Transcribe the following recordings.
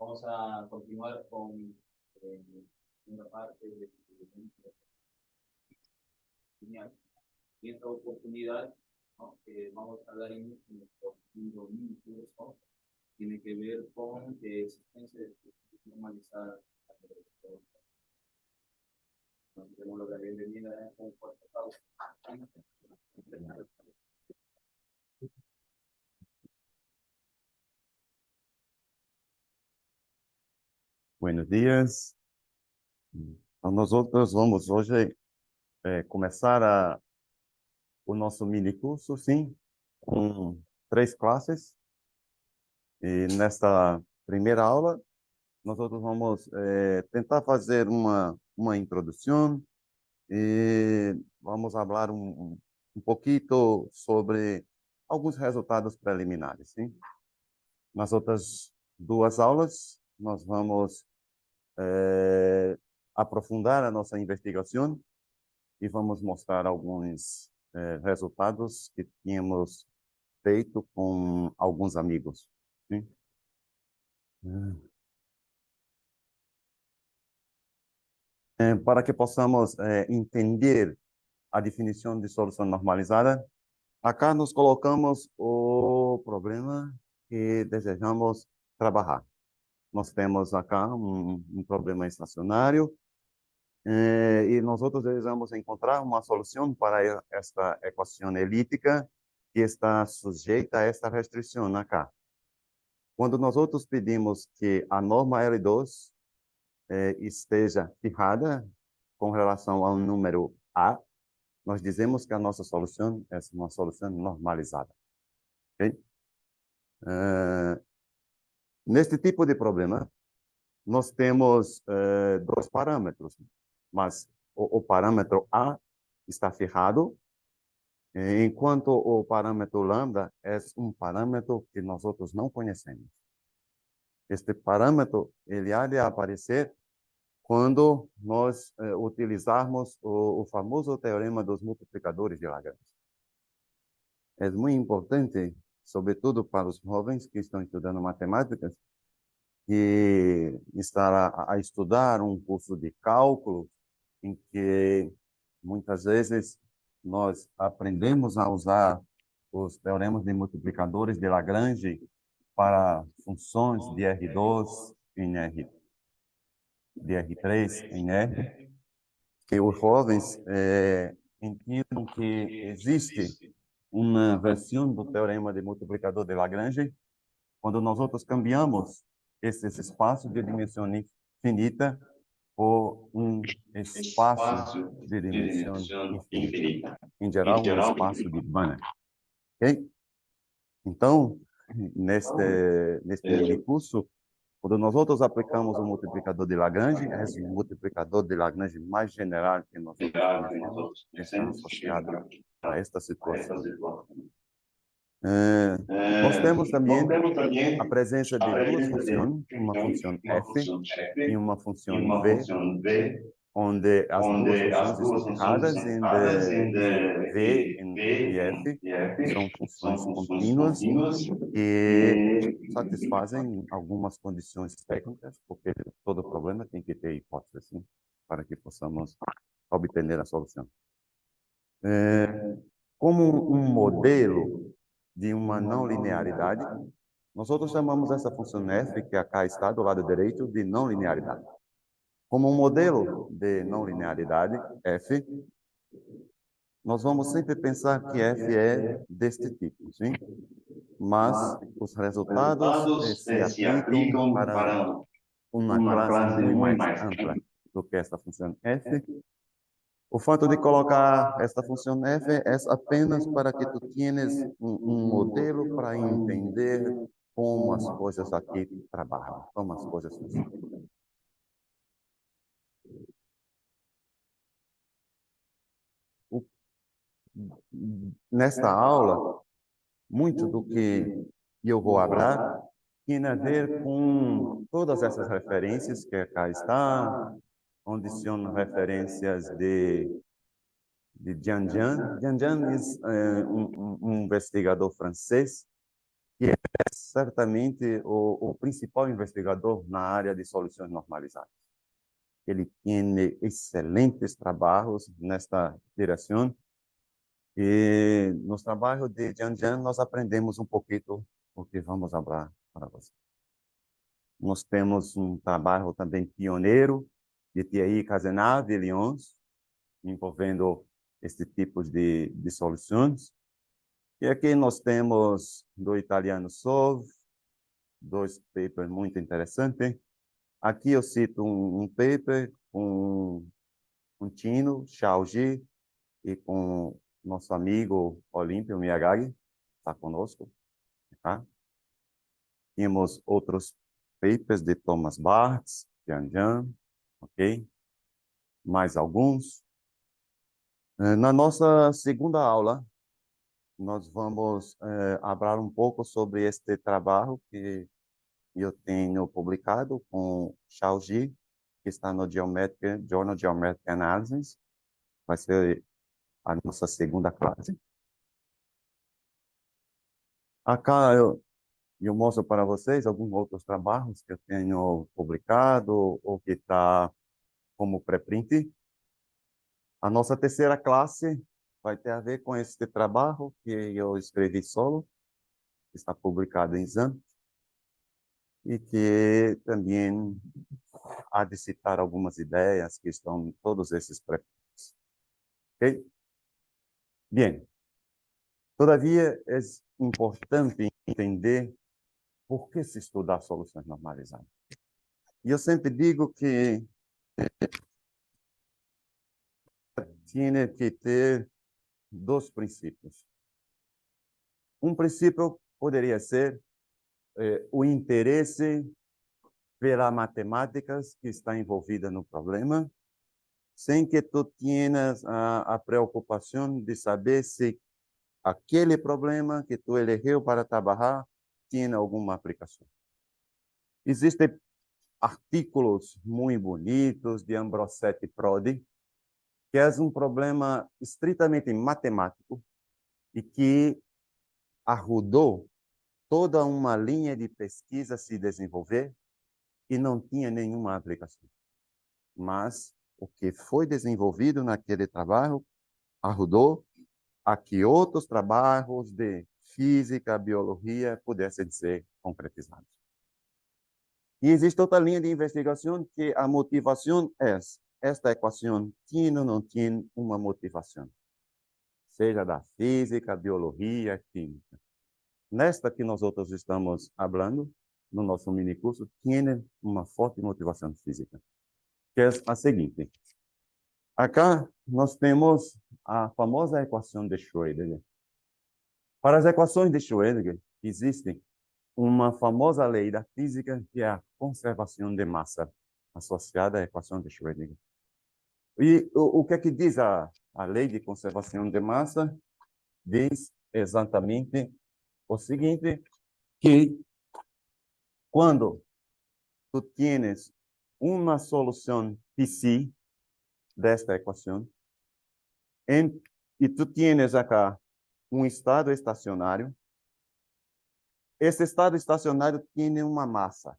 Vamos a continuar con una parte de genial. Y esta oportunidad, ¿no? Vamos a hablar en nuestro dominio, ¿no? Tiene que ver con existencia de normalizada. Nos tenemos la bienvenida con fuerte pausa. Buenos dias. Então, nós vamos hoje começar o nosso mini curso, sim, com 3 classes. E nesta primeira aula, nós vamos tentar fazer uma introdução e vamos falar um pouquinho sobre alguns resultados preliminares, sim. Nas outras 2 aulas, nós vamos aprofundar a nossa investigação e vamos mostrar alguns resultados que tínhamos feito com alguns amigos. Sim? Para que possamos entender a definição de solução normalizada, acá nós colocamos o problema que desejamos trabalhar. Nós temos acá um problema estacionário e nós desejamos encontrar uma solução para esta equação elíptica que está sujeita a esta restrição acá. Quando nós pedimos que a norma L2 esteja fijada com relação ao número A, nós dizemos que a nossa solução é uma solução normalizada. Okay? Neste tipo de problema, nós temos 2 parâmetros, mas o parâmetro A está fijado, enquanto o parâmetro lambda é um parâmetro que nós não conhecemos. Este parâmetro ele há de aparecer quando nós utilizarmos o famoso teorema dos multiplicadores de Lagrange. É muito importante, sobretudo para os jovens que estão estudando matemática, que estar a estudar um curso de cálculo em que muitas vezes nós aprendemos a usar os teoremas de multiplicadores de Lagrange para funções de R2 em R, de R3 em R, que os jovens entendam que existe uma versão do teorema de multiplicador de Lagrange quando nós cambiamos esses espaços de dimensão infinita por um espaço de dimensão infinita. Em geral, um espaço de Banach. Ok? Então, neste mini curso, quando nós aplicamos o multiplicador de Lagrange, é o multiplicador de Lagrange mais general que nós conhecemos, que está associado a esta situação. Nós temos também a presença de 2 funções, uma função f e uma função v, onde as 2 funções estão fijadas em v e f, são funções contínuas que satisfazem algumas condições técnicas, porque todo problema tem que ter hipótese, assim, para que possamos obter a solução. Como um modelo de uma não linearidade, nós chamamos essa função f, que acá está do lado direito, de não linearidade. Como um modelo de não linearidade, f, nós vamos sempre pensar que f é deste tipo, sim? Mas os resultados se aplicam para uma classe muito mais ampla do que esta função f. O fato de colocar esta função f é apenas para que tu tenhas um modelo para entender como as coisas aqui trabalham, como as coisas funcionam. Nesta aula, muito do que eu vou falar tem a ver com todas essas referências que cá está, onde são referências de Jean Jean. Jean Jean é um investigador francês que é certamente o principal investigador na área de soluções normalizadas. Ele tem excelentes trabalhos nesta direção. E nos trabalhos de Jian nós aprendemos um pouquinho o que vamos falar para você. Nós temos um trabalho também pioneiro de Thierry Cazenave de Lyons, envolvendo este tipo de soluções. E aqui nós temos do italiano Solve, dois papers muito interessantes. Aqui eu cito um paper com um Tino, Xiaoji, e com nosso amigo Olímpio Miyagagi, está conosco. Tá? Temos outros papers de Thomas Barthes, Jian, ok? Mais alguns. Na nossa segunda aula, nós vamos falar um pouco sobre este trabalho que eu tenho publicado com Xiaoji, que está no Journal Geometric Analysis. Vai ser a nossa segunda classe. Acá eu mostro para vocês alguns outros trabalhos que eu tenho publicado ou que está como pré-print. A nossa terceira classe vai ter a ver com este trabalho que eu escrevi solo, que está publicado em Zan, e que também há de citar algumas ideias que estão em todos esses pré-prints. Ok? Bem, todavia é importante entender por que se estudar soluções normalizadas. E eu sempre digo que tinha que ter dois princípios. Um princípio poderia ser o interesse pela matemáticas que está envolvida no problema, sem que tu tenhas a preocupação de saber se aquele problema que tu elegeu para trabalhar tinha alguma aplicação. Existem artículos muito bonitos de Ambrosetti Prodi, que é um problema estritamente matemático e que ajudou toda uma linha de pesquisa a se desenvolver e não tinha nenhuma aplicação. Mas o que foi desenvolvido naquele trabalho ajudou a que outros trabalhos de física, biologia pudessem ser concretizados. E existe outra linha de investigação que a motivação é esta equação tinha ou não tinha uma motivação, seja da física, biologia, química. Nesta que nós outros estamos falando, no nosso minicurso, tinha uma forte motivação física, que é a seguinte. Acá nós temos a famosa equação de Schrödinger. Para as equações de Schrödinger, existe uma famosa lei da física que é a conservação de massa, associada à equação de Schrödinger. E o que é que diz a lei de conservação de massa? Diz exatamente o seguinte, que quando tu tienes uma solução psi desta equação, e tu tienes acá um estado estacionário, esse estado estacionário tem uma massa.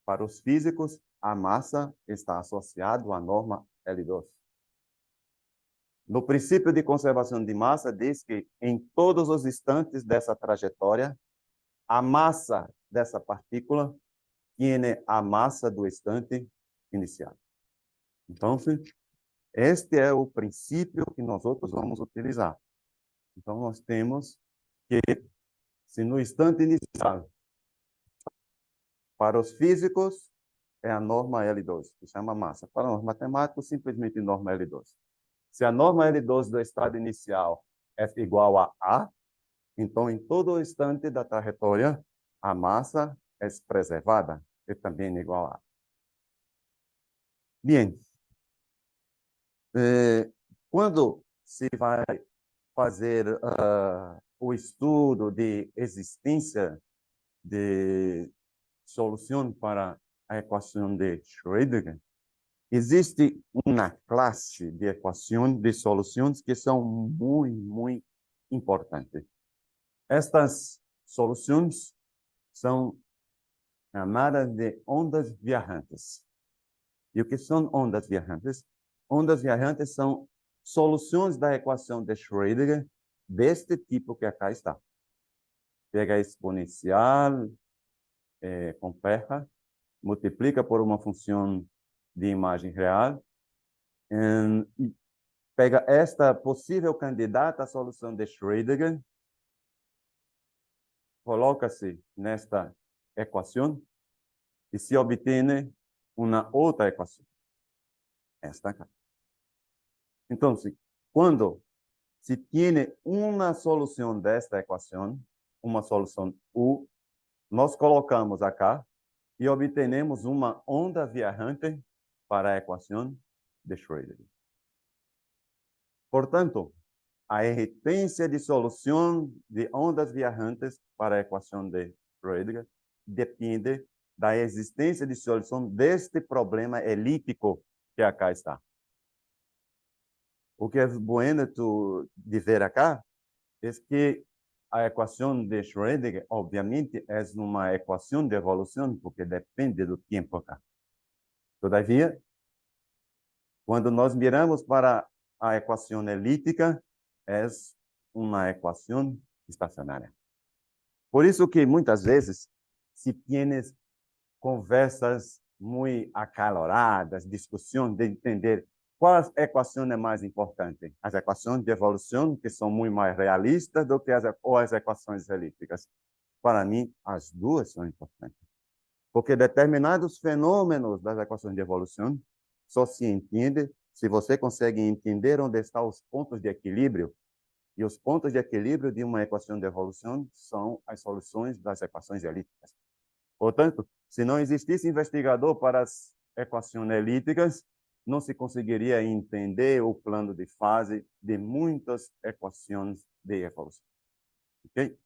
Para os físicos, a massa está associada à norma L2. No princípio de conservação de massa, diz que em todos os instantes dessa trajetória, a massa dessa partícula tem a massa do instante inicial. Então, este é o princípio que nós outros vamos utilizar. Então, nós temos que, se no instante inicial, para os físicos, é a norma L2, que chama massa. Para os matemáticos, simplesmente norma L2. Se a norma L2 do estado inicial é igual a A, então, em todo instante da trajetória, a massa é preservada, é também igual a A. Bem, quando se vai fazer o estudo de existência de solução para a equação de Schrödinger, existe uma classe de equações de soluções que são muito importantes. Estas soluções são chamadas de ondas viajantes. E o que são ondas viajantes? Ondas viajantes são soluções da equação de Schrödinger deste tipo que acá está. Pega a exponencial complexa, multiplica por uma função de imagem real, e pega esta possível candidata à solução de Schrödinger, coloca-se nesta equação e se obtém uma outra equação. Esta acá. Então, quando se tem uma solução desta equação, uma solução U, nós colocamos acá e obtenemos uma onda viajante para a equação de Schrödinger. Portanto, a existência de solução de ondas viajantes para a equação de Schrödinger depende da existência de solução deste problema elíptico que acá está. O que é bueno de ver acá é que a equação de Schrödinger, obviamente, é uma equação de evolução, porque depende do tempo acá. Todavia, quando nós miramos para a equação elíptica, é uma equação estacionária. Por isso que, muitas vezes, se tienes conversas muito acaloradas, discussões de entender qual equação é mais importante. As equações de evolução, que são muito mais realistas do que as equações elípticas. Para mim, as duas são importantes. Porque determinados fenômenos das equações de evolução só se entende se você consegue entender onde estão os pontos de equilíbrio. E os pontos de equilíbrio de uma equação de evolução são as soluções das equações elípticas. Portanto, se não existisse investigador para as equações elípticas, não se conseguiria entender o plano de fase de muitas equações de evolução. Ok?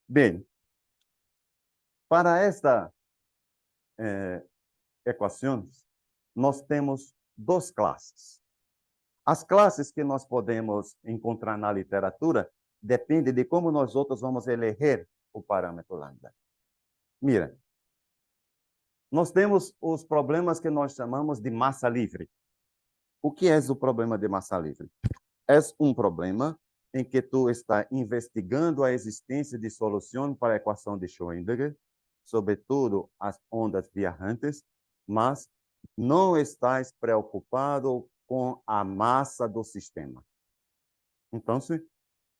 Bem, para esta equações, nós temos duas classes. As classes que nós podemos encontrar na literatura dependem de como nós outros vamos eleger o parâmetro lambda. Mira, nós temos os problemas que nós chamamos de massa livre. O que é o problema de massa livre? É um problema em que tu está investigando a existência de solução para a equação de Schrödinger, sobretudo as ondas viajantes, mas não estás preocupado com a massa do sistema. Então,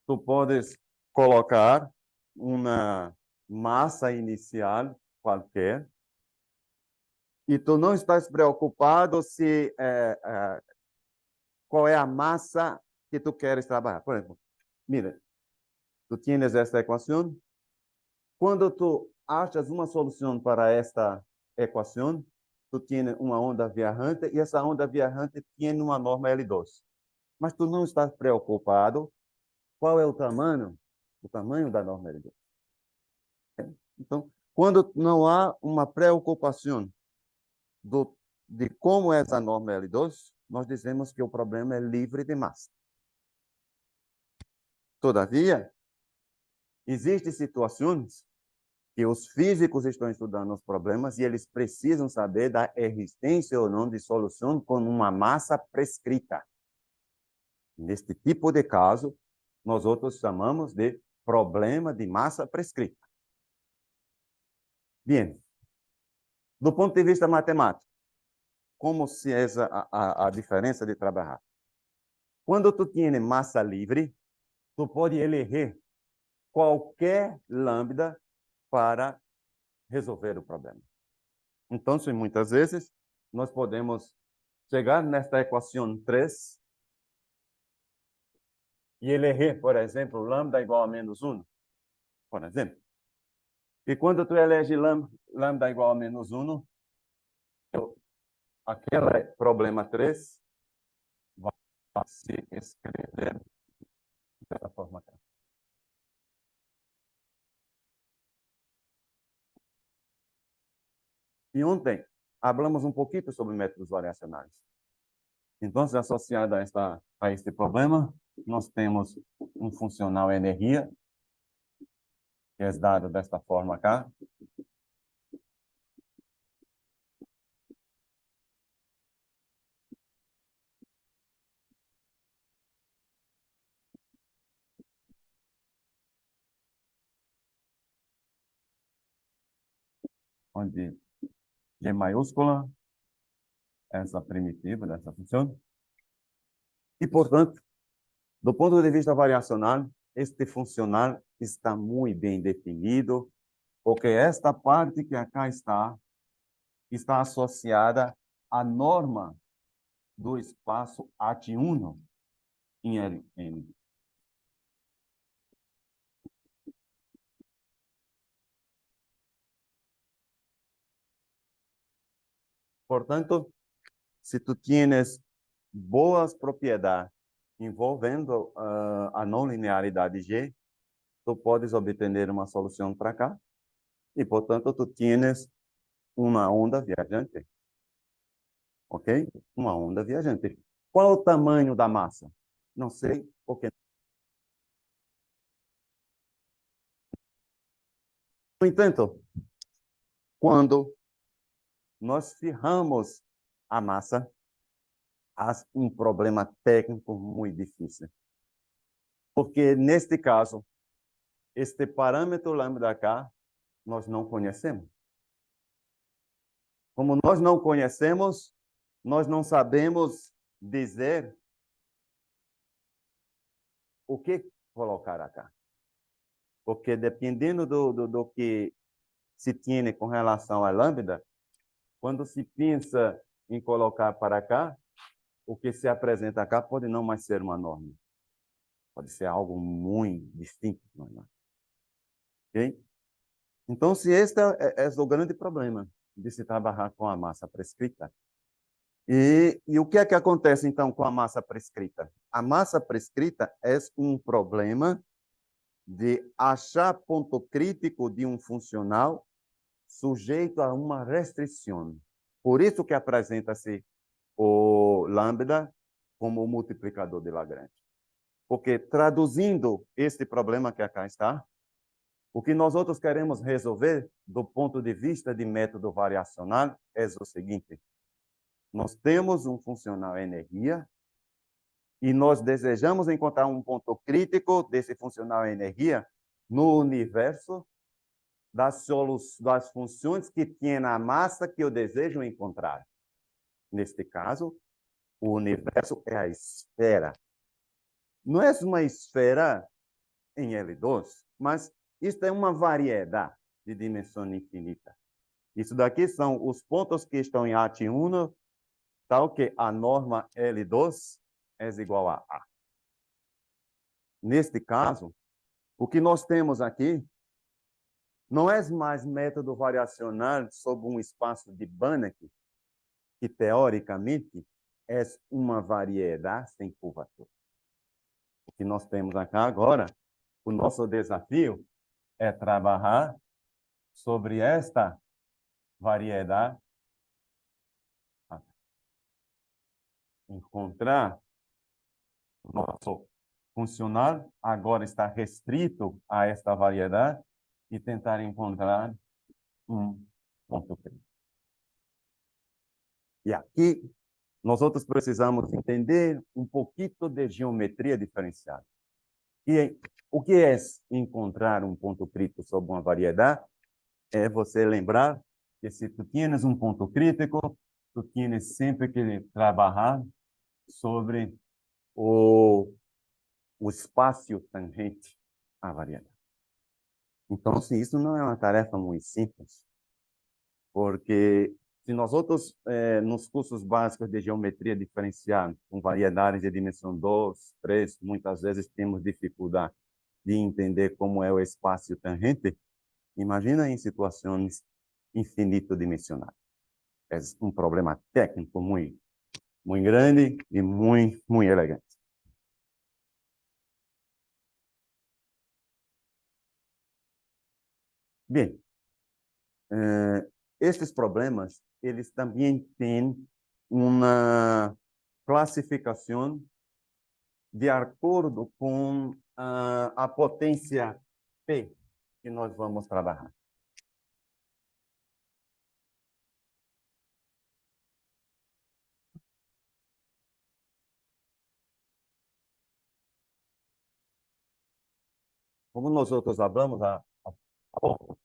tu podes colocar uma massa inicial qualquer e tu não estás preocupado se qual é a massa que tu queres trabalhar. Por exemplo, mira, tu tienes esta equação. Quando tu achas uma solução para esta equação, tu tienes uma onda viajante e essa onda viajante tem uma norma L2. Mas tu não estás preocupado qual é o tamanho da norma L2. Então, quando não há uma preocupação de como é essa norma L2, nós dizemos que o problema é livre de massa. Todavia, existem situações que os físicos estão estudando os problemas e eles precisam saber da existência ou não de solução com uma massa prescrita. Neste tipo de caso, nós outros chamamos de problema de massa prescrita. Bem, do ponto de vista matemático, como se é a diferença de trabalhar? Quando tu tienes massa livre, tu pode eleger qualquer lambda para resolver o problema. Então, muitas vezes, nós podemos chegar nesta equação 3 e eleger, por exemplo, lambda igual a menos 1, por exemplo. E quando tu elege lambda igual a menos 1, aquele problema 3 vai se escrever dessa forma. E ontem, falamos um pouquinho sobre métodos variacionais. Então, associado a este problema, nós temos um funcional energia, que é dado desta forma acá. Onde G maiúscula, essa primitiva dessa função. E, portanto, do ponto de vista variacional, este funcional está muito bem definido, porque esta parte que acá está associada à norma do espaço At1 em Rn. Portanto, se tu tienes boas propriedades envolvendo a não linearidade G, tu podes obter uma solução para cá e, portanto, tu tienes uma onda viajante. Ok? Uma onda viajante. Qual o tamanho da massa? Não sei, porque... No entanto, quando nós firmamos a massa, há um problema técnico muito difícil. Porque, neste caso, este parâmetro lambda K, nós não conhecemos. Como nós não conhecemos, nós não sabemos dizer o que colocar acá. Porque, dependendo do que se tem com relação a lambda, quando se pensa em colocar para cá, o que se apresenta cá pode não mais ser uma norma. Pode ser algo muito distinto. Ok? Então, se este é o grande problema de se trabalhar com a massa prescrita. E o que é que acontece, então, com a massa prescrita? A massa prescrita é um problema de achar ponto crítico de um funcional sujeito a uma restrição. Por isso que apresenta-se o lambda como o multiplicador de Lagrange. Porque, traduzindo este problema que acá está, o que nós outros queremos resolver, do ponto de vista de método variacional, é o seguinte: nós temos um funcional energia e nós desejamos encontrar um ponto crítico desse funcional energia no universo das funções que tem na massa que eu desejo encontrar. Neste caso, o universo é a esfera. Não é uma esfera em L2, mas isto é uma variedade de dimensão infinita. Isso daqui são os pontos que estão em At1, tal que a norma L2 é igual a A. Neste caso, o que nós temos aqui não é mais método variacional sobre um espaço de Banach, que teoricamente é uma variedade sem curvatura. O que nós temos aqui agora, o nosso desafio é trabalhar sobre esta variedade, encontrar o nosso funcional, agora está restrito a esta variedade, e tentar encontrar um ponto crítico. E aqui, nós outros precisamos entender um pouquinho de geometria diferenciada. E o que é encontrar um ponto crítico sobre uma variedade? É você lembrar que se tu tienes um ponto crítico, tu tienes sempre que trabalhar sobre o espaço tangente à variedade. Então, se isso não é uma tarefa muito simples, porque se nós outros, nos cursos básicos de geometria diferencial, com variedades de dimensão 2, 3, muitas vezes temos dificuldade de entender como é o espaço tangente, imagina em situações infinito-dimensionais. É um problema técnico muito, muito grande e muito, muito elegante. Bem, estes problemas, eles também têm uma classificação de acordo com a potência P que nós vamos trabalhar. Como nós outros falamos há pouco,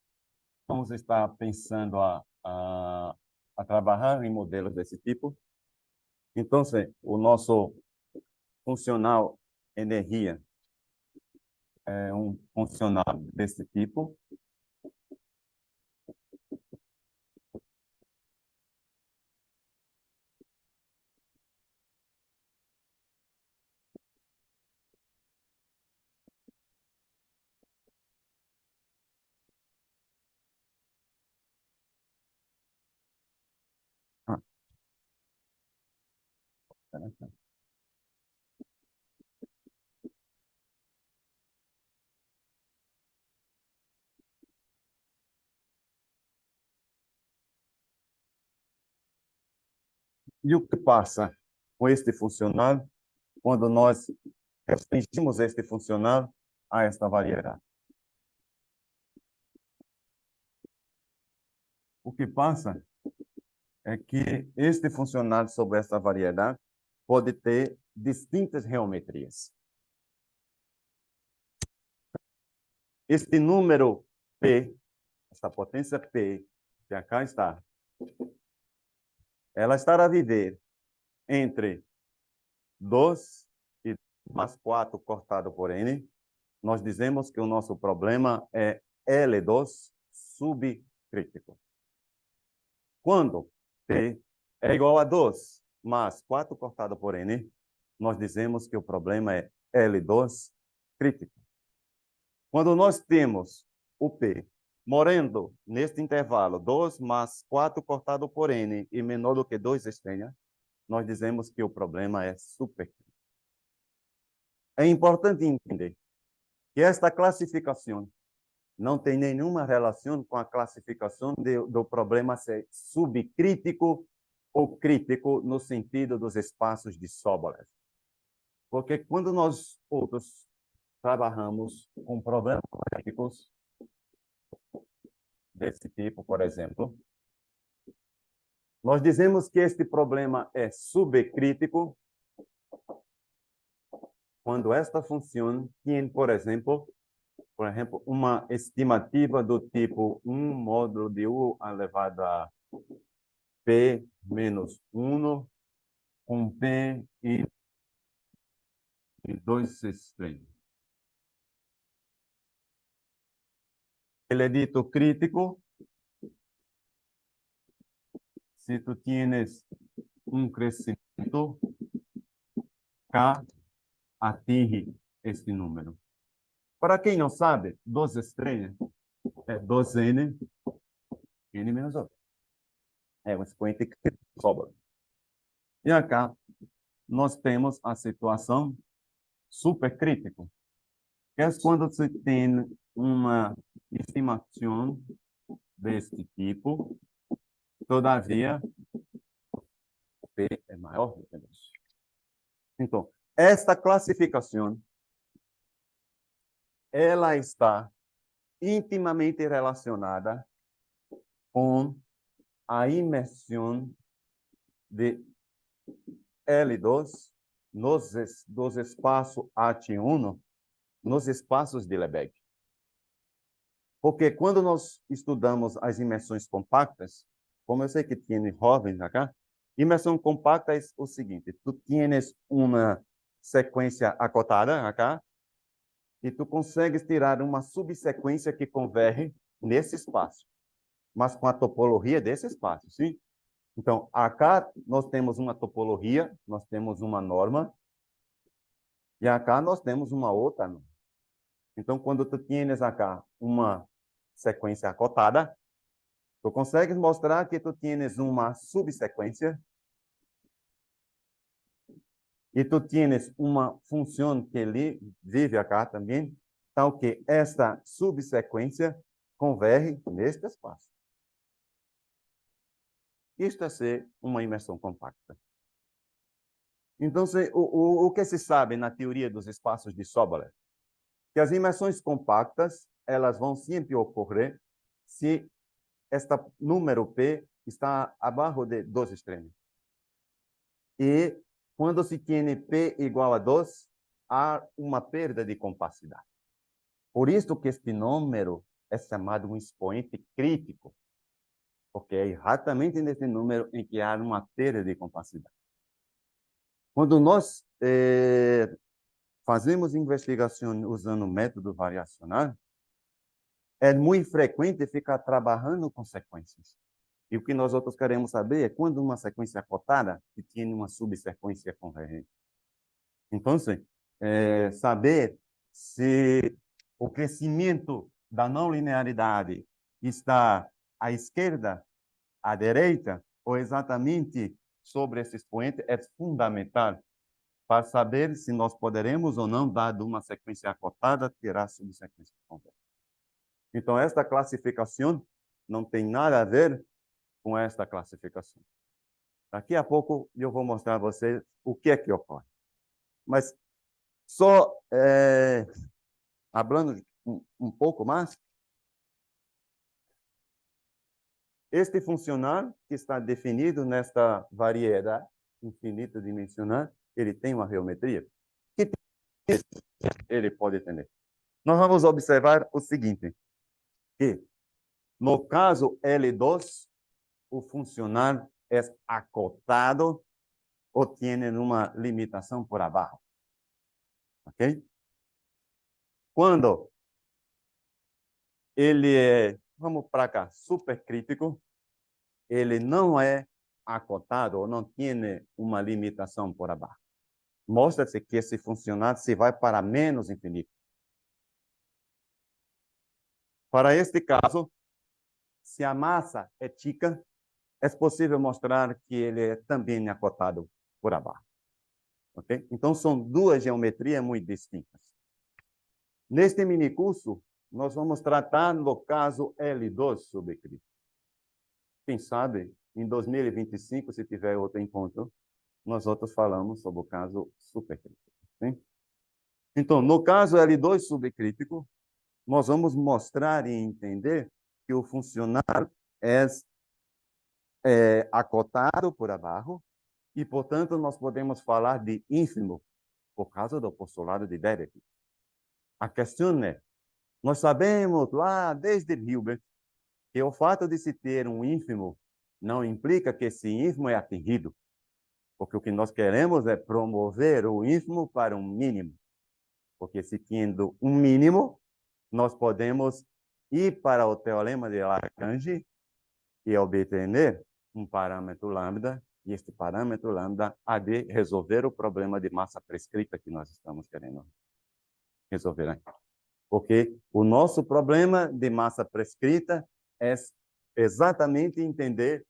vamos estar pensando a trabalhar em modelos desse tipo. Então, o nosso funcional energia é um funcional desse tipo. Ah, interessante. E o que passa com este funcional quando nós restringimos este funcional a esta variedade? O que passa é que este funcional sobre esta variedade pode ter distintas geometrias. Este número P, esta potência P, que acá está, ela estará a viver entre 2 e mais 4 cortado por N. Nós dizemos que o nosso problema é L2 subcrítico. Quando P é igual a 2 mais 4 cortado por N, nós dizemos que o problema é L2 crítico. Quando nós temos o P morando neste intervalo 2 mais 4 cortado por N e menor do que 2 estranha, nós dizemos que o problema é supercrítico. É importante entender que esta classificação não tem nenhuma relação com a classificação do problema ser subcrítico ou crítico no sentido dos espaços de Sobolev. Porque quando nós outros trabalhamos com problemas críticos desse tipo, por exemplo, nós dizemos que este problema é subcrítico quando esta função tem, por exemplo, uma estimativa do tipo 1 módulo de U elevado a P menos 1, com P e 2 extremos. Ele é dito crítico se tu tienes um crescimento K atinge este número. Para quem não sabe, 2 estrelas é 2N, N menos 1. É um expoente que sobra. E acá nós temos a situação supercrítico, que é quando você tem uma estimação deste tipo, todavia, P é maior do que 2. Então, esta classificação, ela está intimamente relacionada com a imersão de L2 dos espaços AT1 nos espaços de Lebesgue. Porque quando nós estudamos as imersões compactas, como eu sei que tem jovens acá, imersão compacta é o seguinte: tu tienes uma sequência acotada acá e tu consegues tirar uma subsequência que converge nesse espaço, mas com a topologia desse espaço, sim? Então, acá nós temos uma topologia, nós temos uma norma, e acá nós temos uma outra norma. Então, quando tu tienes acá uma sequência acotada, tu consegues mostrar que tu tienes uma subsequência e tu tienes uma função que vive acá também, tal que esta subsequência converge neste espaço. Isto é ser uma imersão compacta. Então, o que se sabe na teoria dos espaços de Sobolev? Que as imersões compactas elas vão sempre ocorrer se este número P está abaixo de 2 extremos. E quando se tem P igual a 2, há uma perda de compacidade. Por isso que este número é chamado um expoente crítico, porque é exatamente nesse número em que há uma perda de compacidade. Quando nós fazemos investigação usando o método variacional, é muito frequente ficar trabalhando com sequências. E o que nós outros queremos saber é quando uma sequência acotada que tem uma subsequência convergente. Então, saber se o crescimento da não linearidade está à esquerda, à direita, ou exatamente sobre esse expoente é fundamental para saber se nós poderemos ou não, dado uma sequência acotada, tirar subsequência convergente. Então, esta classificação não tem nada a ver com esta classificação. Daqui a pouco eu vou mostrar a vocês o que é que ocorre. Mas só falando um pouco mais, este funcional que está definido nesta variedade infinita dimensional, ele tem uma geometria. Que ele pode ter? Nós vamos observar o seguinte, que no caso L2, o funcional é acotado ou tem uma limitação por abaixo. Ok? Quando ele é, vamos para cá, supercrítico, ele não é acotado ou não tem uma limitação por abaixo. Mostra-se que esse funcional se vai para menos infinito. Para este caso, se a massa é chica, é possível mostrar que ele é também acotado por abaixo. Ok? Então, são duas geometrias muito distintas. Neste minicurso, nós vamos tratar do caso L2 subcrítico. Quem sabe, em 2025, se tiver outro encontro, nós outros falamos sobre o caso supercrítico. Sim? Então, no caso L2 subcrítico, nós vamos mostrar e entender que o funcional é acotado por abaixo e, portanto, nós podemos falar de ínfimo por causa do postulado de Derek. A questão é, nós sabemos lá desde Hilbert que o fato de se ter um ínfimo não implica que esse ínfimo é atingido, porque o que nós queremos é promover o ínfimo para um mínimo, porque se tendo um mínimo, nós podemos ir para o teorema de Lagrange e obter um parâmetro lambda, e este parâmetro lambda há de resolver o problema de massa prescrita que nós estamos querendo resolver aqui. Porque o nosso problema de massa prescrita é exatamente entender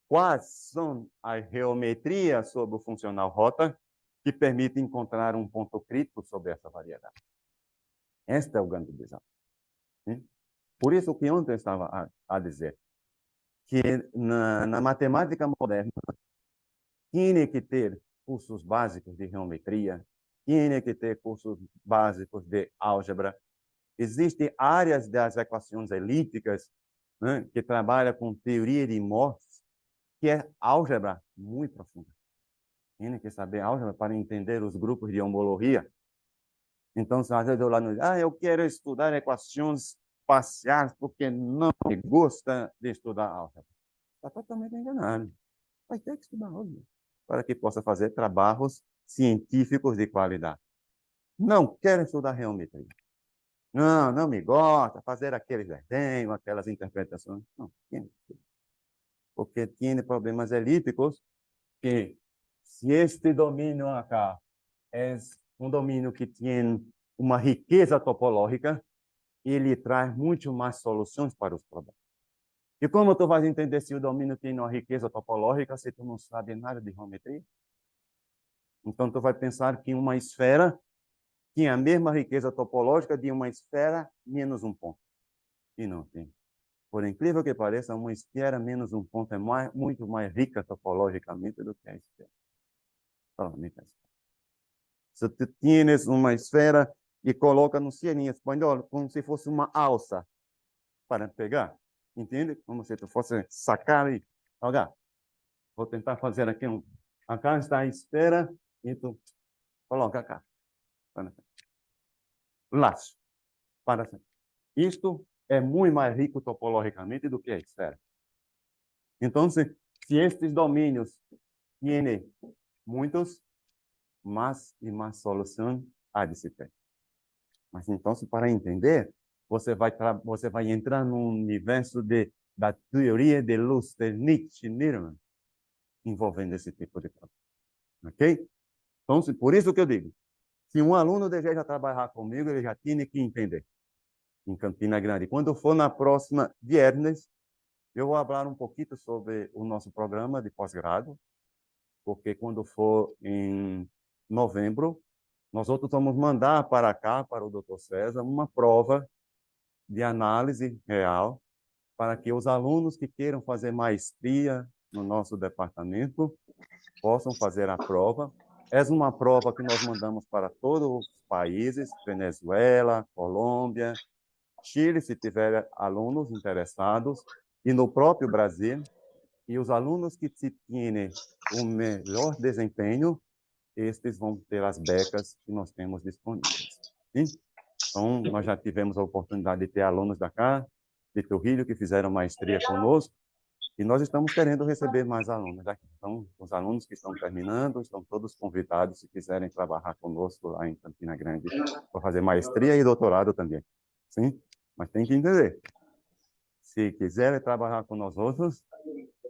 quais são as geometrias sobre o funcional rota que permitem encontrar um ponto crítico sobre essa variedade. Este é o grande desafio. Por isso que ontem eu estava a dizer que na matemática moderna tinha que ter cursos básicos de geometria, tinha que ter cursos básicos de álgebra. Existem áreas das equações elípticas, né, que trabalham com teoria de Morse, que é álgebra muito profunda. Tem que saber álgebra para entender os grupos de homologia. Então, às vezes eu lá no eu quero estudar equações parciais porque não me gosta de estudar álgebra. Está totalmente enganado. Vai ter que estudar álgebra para que possa fazer trabalhos científicos de qualidade. Não quero estudar geometria. Não me gosta fazer aqueles desenhos, aquelas interpretações. Não, porque tem problemas elípticos que, se este domínio acá é um domínio que tem uma riqueza topológica, ele traz muito mais soluções para os problemas. E como tu vais entender se o domínio tem uma riqueza topológica se tu não sabe nada de geometria? Então, tu vai pensar que uma esfera tinha a mesma riqueza topológica de uma esfera menos um ponto. E não tem. Por incrível que pareça, uma esfera menos um ponto é muito mais rica topologicamente do que a esfera. Somente a esfera. Se tu tienes uma esfera e coloca no em espanhol como se fosse uma alça para pegar. Entende? Como se tu fosse sacar e jogar. Vou tentar fazer aqui um. Acá está a espera e tu coloca cá. Laço. Para isto é muito mais rico topologicamente do que a esfera. Então, se estes domínios têm muitos, mais e mais solução há de se ter. Mas então, para entender, você vai entrar no universo da teoria de luz de Nietzsche-Niemann, envolvendo esse tipo de problema. Ok? Então, por isso que eu digo, se um aluno deseja trabalhar comigo, ele já tem que entender. Em Campina Grande. Quando for na próxima viernes, eu vou falar um pouquinho sobre o nosso programa de pós-grado, porque quando for em novembro, nós outros vamos mandar para cá, para o Dr. César, uma prova de análise real, para que os alunos que queiram fazer maestria no nosso departamento possam fazer a prova. É uma prova que nós mandamos para todos os países, Venezuela, Colômbia, Chile, se tiver alunos interessados, e no próprio Brasil. E os alunos que têm o melhor desempenho, estes vão ter as becas que nós temos disponíveis. Sim? Então, nós já tivemos a oportunidade de ter alunos da cá, de Trujillo, que fizeram maestria conosco, e nós estamos querendo receber mais alunos daqui. Então, os alunos que estão terminando, estão todos convidados, se quiserem trabalhar conosco lá em Campina Grande, para fazer maestria e doutorado também. Sim? Mas tem que entender. Se quiserem trabalhar com nós outros,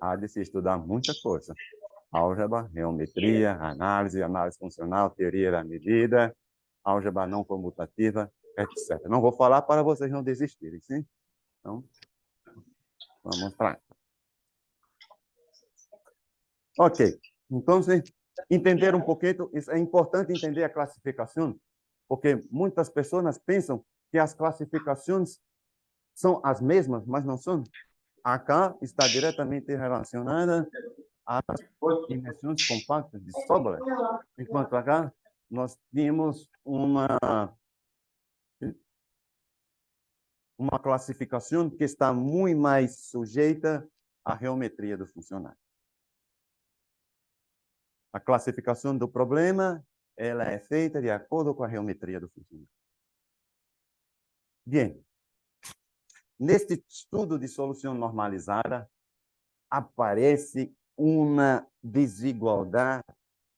há de se estudar muita coisa. Álgebra, geometria, análise funcional, teoria da medida, álgebra não comutativa, etc. Não vou falar para vocês não desistirem, sim? Então, vamos para. Ok. Então, entender um pouquinho, é importante entender a classificação, porque muitas pessoas pensam que as classificações são as mesmas, mas não são. Acá está diretamente relacionada às dimensões compactas de Sobolev, enquanto acá nós temos uma classificação que está muito mais sujeita à geometria do funcionário. A classificação do problema, ela é feita de acordo com a geometria do funcionário. Bem, neste estudo de solução normalizada, aparece uma desigualdade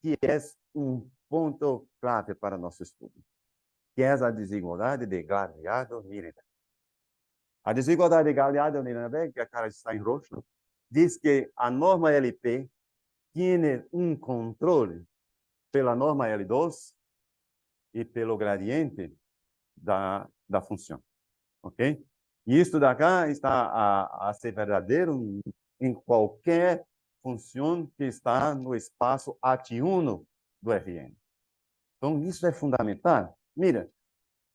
que é um ponto clave para nosso estudo, que é a desigualdade de Gallardo-Nirenberg. A desigualdade de Gallardo-Nirenberg, que a cara está em roxo, diz que a norma LP tem um controle pela norma L2 e pelo gradiente da função. Ok? E isso daqui está a ser verdadeiro em qualquer função que está no espaço atiuno do Rn. Então, isso é fundamental. Mira,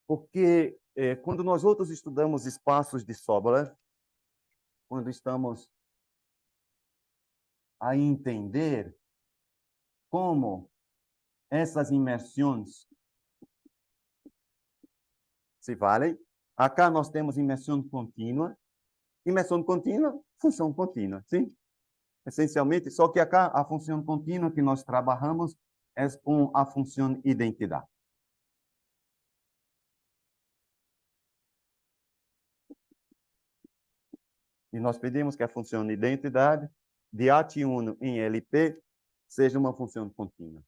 porque quando nós outros estudamos espaços de Sobolev, quando estamos a entender como essas imersões se valem, acá nós temos imersão contínua, função contínua, sim? Essencialmente, só que acá a função contínua que nós trabalhamos é com a função identidade. E nós pedimos que a função identidade de AT1 em LP seja uma função contínua.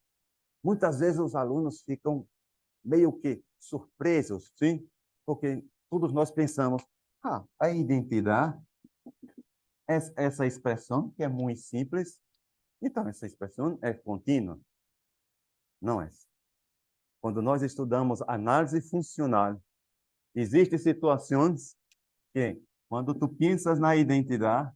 Muitas vezes os alunos ficam meio que surpresos, sim? Porque todos nós pensamos, a identidade é essa expressão que é muito simples, então essa expressão é contínua. Não é. Quando nós estudamos análise funcional, existem situações que, quando tu pensas na identidade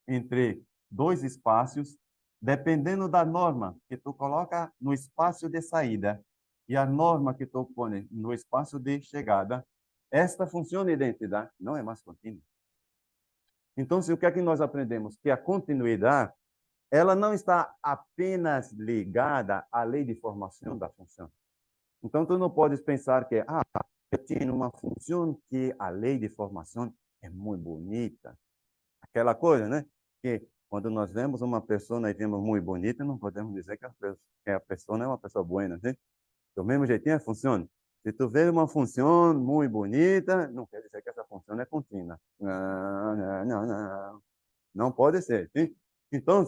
entre dois espaços, dependendo da norma que tu coloca no espaço de saída e a norma que tu põe no espaço de chegada, esta função de identidade não é mais contínua. Então, o que é que nós aprendemos? Que a continuidade, ela não está apenas ligada à lei de formação da função. Então, tu não podes pensar que, eu tenho uma função que a lei de formação é muito bonita. Aquela coisa, né? Que quando nós vemos uma pessoa e vemos muito bonita, não podemos dizer que a pessoa é uma pessoa boa, né? Do mesmo jeitinho funciona. Se tu vê uma função muito bonita, não quer dizer que essa função é contínua. Não, não, não, não. Não pode ser. Sim? Então,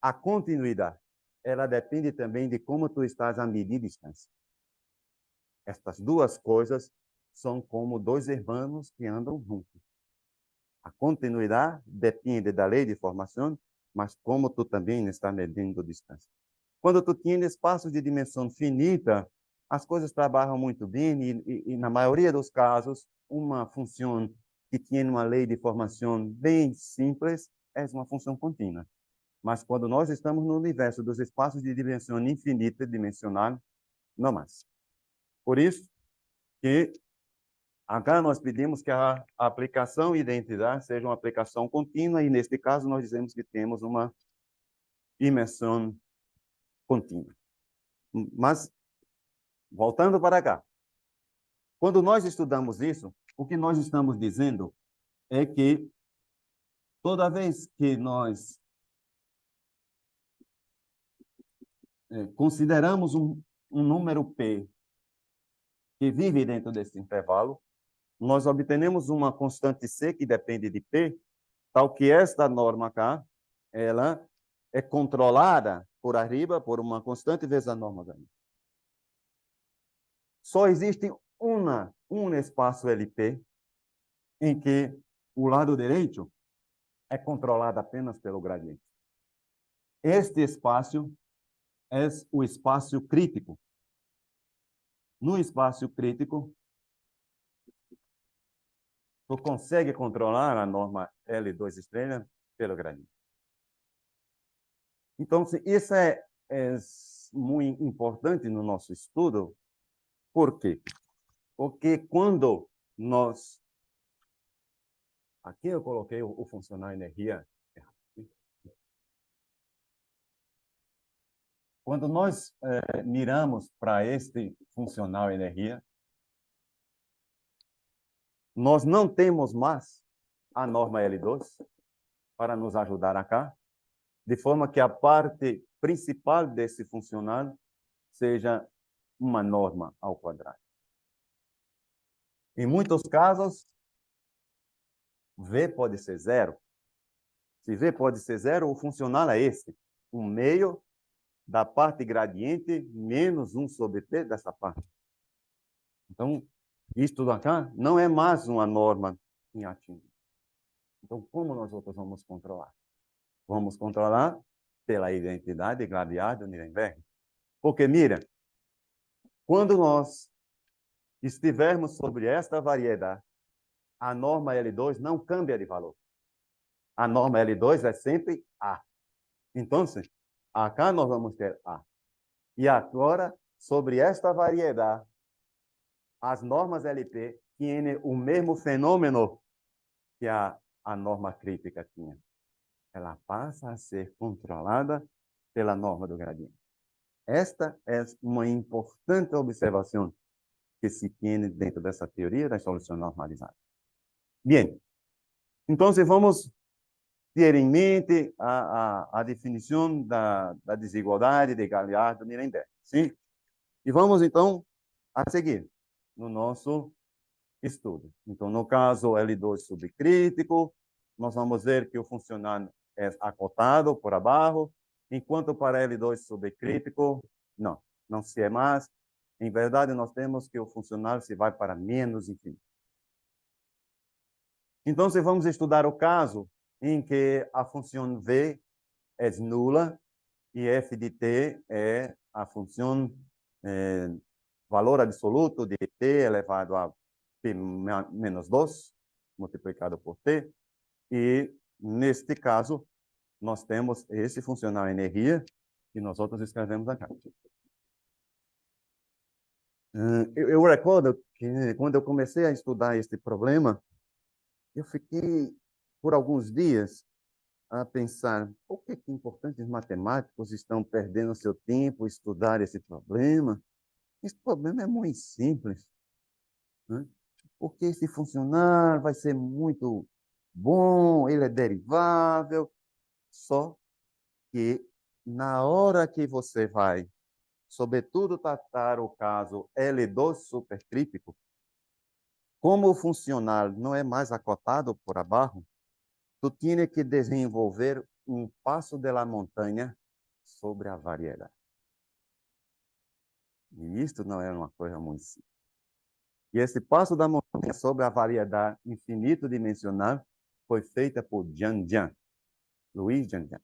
a continuidade, ela depende também de como tu estás a medir distância. Estas duas coisas são como dois irmãos que andam juntos. A continuidade depende da lei de formação, mas como tu também está medindo distância. Quando tu tens espaços de dimensão finita, as coisas trabalham muito bem e na maioria dos casos, uma função que tem uma lei de formação bem simples é uma função contínua. Mas quando nós estamos no universo dos espaços de dimensão infinita, dimensional, não mais. Por isso que acá nós pedimos que a aplicação identidade seja uma aplicação contínua e, neste caso, nós dizemos que temos uma imersão contínua. Mas, voltando para cá, quando nós estudamos isso, o que nós estamos dizendo é que toda vez que nós consideramos um número P que vive dentro desse intervalo, nós obtenemos uma constante C que depende de P, tal que esta norma cá, ela é controlada por arriba por uma constante vezes a norma daí. Só existe um espaço LP em que o lado direito é controlado apenas pelo gradiente. Este espaço é o espaço crítico. No espaço crítico, tu consegue controlar a norma L2 estrela pelo gradiente. Então, isso é muito importante no nosso estudo. Por quê? Porque quando nós... Aqui eu coloquei o funcional energia. Quando nós miramos para este funcional energia, nós não temos mais a norma L2 para nos ajudar acá, de forma que a parte principal desse funcional seja uma norma ao quadrado. Em muitos casos, V pode ser zero. Se V pode ser zero, o funcional é esse. O meio da parte gradiente menos 1 sobre P dessa parte. Então, isto acá não é mais uma norma em ativo. Então, como nós outros vamos controlar? Vamos controlar pela identidade gladiar do Nirenberg. Porque, mira, quando nós estivermos sobre esta variedade, a norma L2 não cambia de valor. A norma L2 é sempre A. Então, acá nós vamos ter A. E agora, sobre esta variedade, as normas LP têm o mesmo fenômeno que a norma crítica tinha. Ela passa a ser controlada pela norma do gradiente. Esta é uma importante observação que se tem dentro dessa teoria da solução normalizada. Bem, então vamos ter em mente a definição da desigualdade de Galliard-Nirenberg. Sim? E vamos, então, a seguir no nosso estudo. Então, no caso L2 subcrítico, nós vamos ver que o funcional é acotado por abaixo, enquanto para L2 subcrítico, não se é mais. Em verdade, nós temos que o funcional se vai para menos infinito. Então, se vamos estudar o caso em que a função V é nula e f de t é a função valor absoluto de t elevado a p menos 2, multiplicado por t. E, neste caso, nós temos esse funcional energia que nós outros escrevemos aqui. Eu recordo que, quando eu comecei a estudar este problema, eu fiquei, por alguns dias, a pensar por que importantes matemáticos estão perdendo seu tempo a estudar esse problema. Esse problema é muito simples, né? Porque se funcionar, vai ser muito bom, ele é derivável, só que na hora que você vai, sobretudo, tratar o caso L2 supercrítico, como o funcional não é mais acotado por abaixo, tu tienes que desenvolver um passo de la montanha sobre a variedade. E isto não é uma coisa muito simples. E esse passo da montanha sobre a variedade infinito-dimensional foi feita por Jiang Jiang, Luiz Jiang Jiang.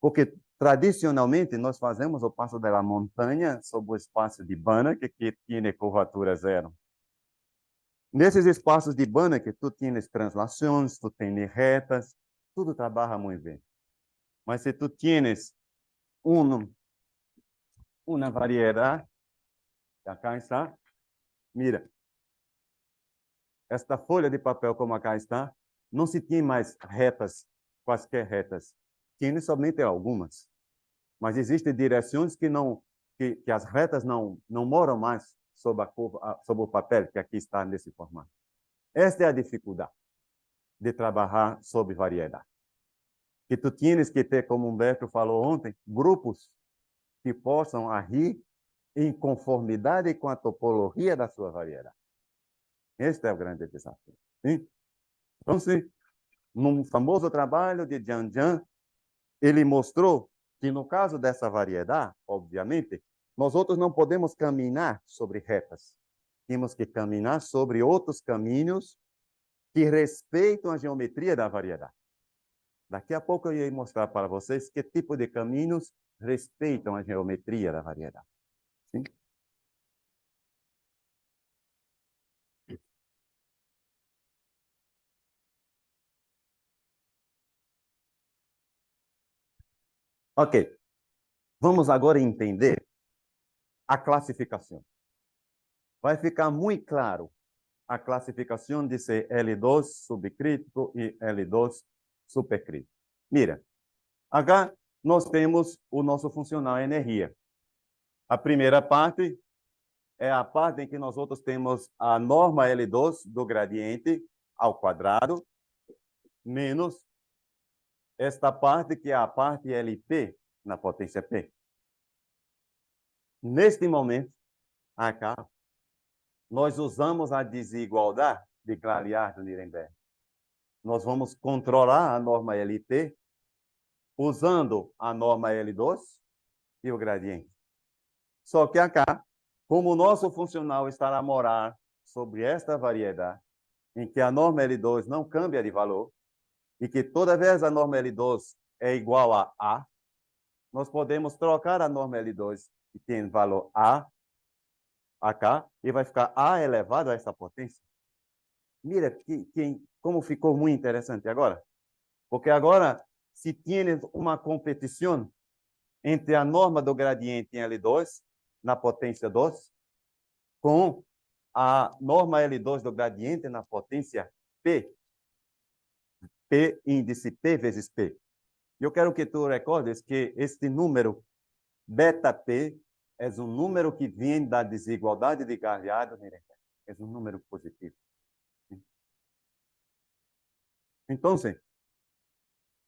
Porque, tradicionalmente, nós fazemos o passo da montanha sobre o espaço de Banach, que tem curvatura zero. Nesses espaços de Banach, tu tens translações, tu tens retas, tudo trabalha muito bem. Mas se tu tens uma variedade, acá está, mira, esta folha de papel como acá está, não se tem mais retas, quaisquer retas. Tem somente algumas. Mas existem direções que as retas não moram mais sobre a curva, sobre o papel que aqui está nesse formato. Esta é a dificuldade de trabalhar sobre variedade. Que tu tienes que ter, como Humberto falou ontem, grupos que possam agir em conformidade com a topologia da sua variedade. Este é o grande desafio. Sim? Então, num famoso trabalho de Jiang Jiang, ele mostrou que no caso dessa variedade, obviamente, nós outros não podemos caminhar sobre retas. Temos que caminhar sobre outros caminhos que respeitam a geometria da variedade. Daqui a pouco eu ia mostrar para vocês que tipo de caminhos respeitam a geometria da variedade. Sim? Ok. Vamos agora entender a classificação. Vai ficar muito claro a classificação de ser L2 subcrítico e L2 supercrítico. Mira, agora nós temos o nosso funcional energia. A primeira parte é a parte em que nós outros temos a norma L2 do gradiente ao quadrado, menos esta parte que é a parte LP na potência P. Neste momento, acá, nós usamos a desigualdade de Clariard-Nirenberg. Nós vamos controlar a norma LT usando a norma L2 e o gradiente. Só que acá, como o nosso funcional estará a morar sobre esta variedade, em que a norma L2 não cambia de valor, e que toda vez a norma L2 é igual a A, nós podemos trocar a norma L2, que tem valor A, acá, e vai ficar A elevado a essa potência. Mira como ficou muito interessante agora. Porque agora, se tienes uma competição entre a norma do gradiente em L2, na potência 2, com a norma L2 do gradiente na potência P, P índice P vezes P. Eu quero que tu recordes que este número beta P é um número que vem da desigualdade de Gagliardo-Nirenberg. É um número positivo. Então,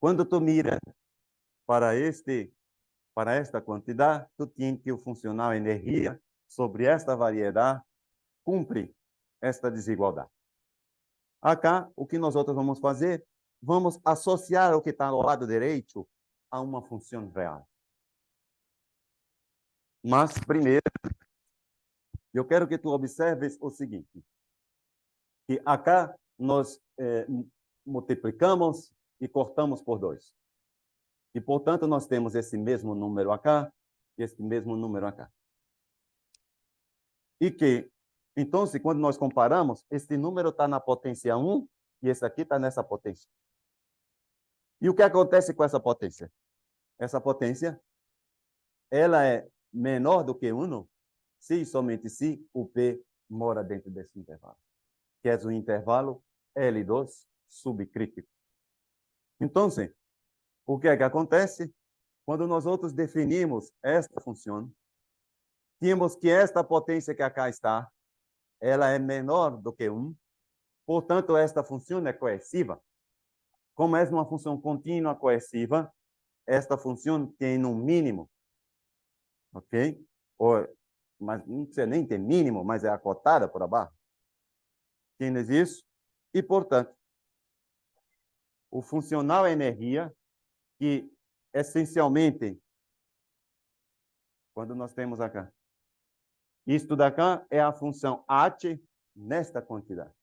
quando tu mira para esta quantidade, tu tem que o funcional energia sobre esta variedade cumpre esta desigualdade. Acá, o que nós outros vamos fazer? Vamos associar o que está ao lado direito a uma função real. Mas, primeiro, eu quero que tu observes o seguinte, que acá nós multiplicamos e cortamos por 2. E, portanto, nós temos esse mesmo número acá e esse mesmo número acá. E que, então, quando nós comparamos, esse número está na potência 1 e esse aqui está nessa potência. E o que acontece com essa potência? Essa potência, ela é menor do que 1 se e somente se o P mora dentro desse intervalo, que é o intervalo L2 subcrítico. Então, o que é que acontece? Quando nós outros definimos esta função, temos que esta potência que acá está, ela é menor do que 1, portanto, esta função é coerciva. Como é uma função contínua coerciva, esta função tem um mínimo, ok? Mas não precisa nem ter mínimo, mas é acotada por abaixo. Tienes isso? E, portanto, o funcional energia, que essencialmente, quando nós temos acá, isto daqui é a função H nesta quantidade.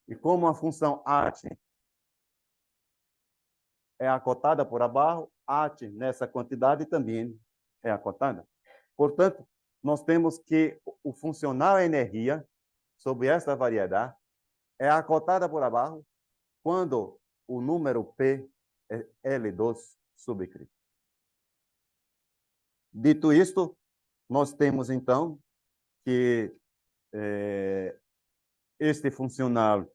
E como a função H é acotada por abaixo, H nessa quantidade também é acotada. Portanto, nós temos que o funcional energia sobre esta variedade é acotada por abaixo quando o número P é L2 subcrito. Dito isto, nós temos então que este funcional,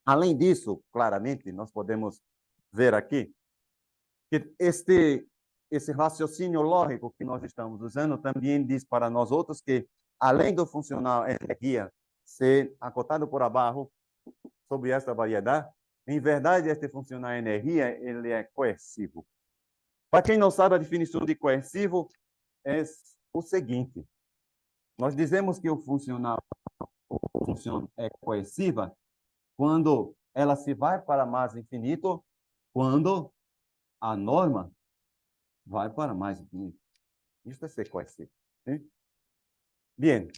além disso, claramente, nós podemos ver aqui que esse raciocínio lógico que nós estamos usando também diz para nós outros que, além do funcional energia ser acotado por abaixo sobre esta variedade, em verdade, este funcional energia ele é coercivo. Para quem não sabe, a definição de coercivo é o seguinte: nós dizemos que o funcional é coerciva quando ela se vai para mais infinito, quando a norma vai para mais infinito. Isso é ser coercivo. Hein? Bem,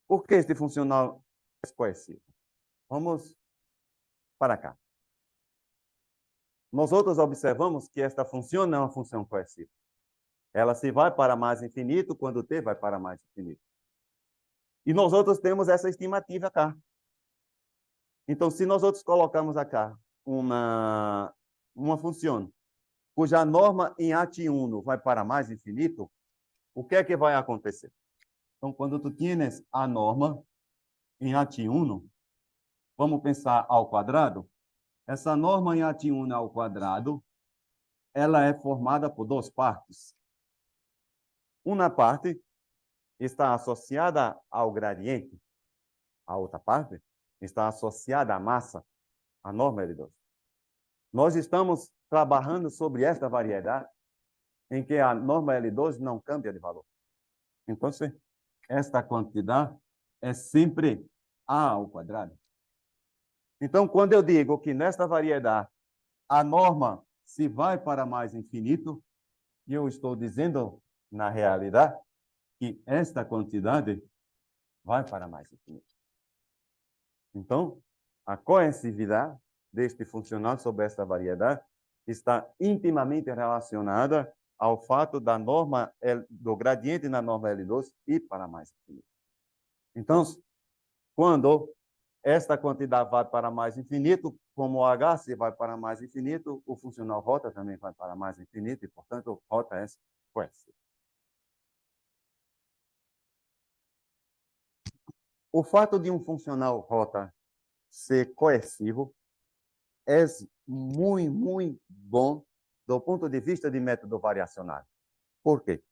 por que este funcional é coercivo? Vamos para cá. Nós outros observamos que esta função não é uma função coerciva. Ela se vai para mais infinito quando t vai para mais infinito. E nós outros temos essa estimativa cá. Então, se nós outros colocamos acá uma função cuja norma em At1 vai para mais infinito, o que é que vai acontecer? Então, quando tu tienes a norma em At1, vamos pensar ao quadrado. Essa norma em At1 ao quadrado, ela é formada por duas partes. Uma parte está associada ao gradiente, a outra parte está associada à massa, a norma L2. Nós estamos trabalhando sobre esta variedade em que a norma L2 não cambia de valor. Então, esta quantidade é sempre A ao quadrado. Então, quando eu digo que nesta variedade a norma se vai para mais infinito, eu estou dizendo, na realidade, que esta quantidade vai para mais infinito. Então, a coercividade deste funcional sobre esta variedade está intimamente relacionada ao fato da norma do gradiente na norma L2 ir para mais infinito. Então, quando esta quantidade vai para mais infinito, como o H se vai para mais infinito, o funcional rota também vai para mais infinito e, portanto, rota é coercivo. O fato de um funcional rota ser coercivo é muito, muito bom do ponto de vista de método variacional. Por quê?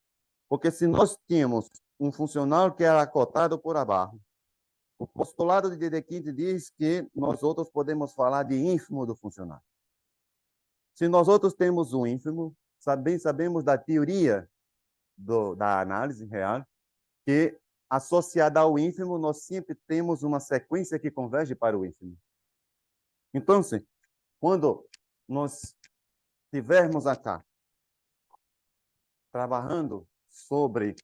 Porque se nós tínhamos um funcional que era acotado por abaixo, o postulado de Dedekind diz que nós outros podemos falar de ínfimo do funcional. Se nós outros temos um ínfimo, sabemos da teoria da análise real, que associada ao ínfimo, nós sempre temos uma sequência que converge para o ínfimo. Então, quando nós estivermos acá trabalhando sobre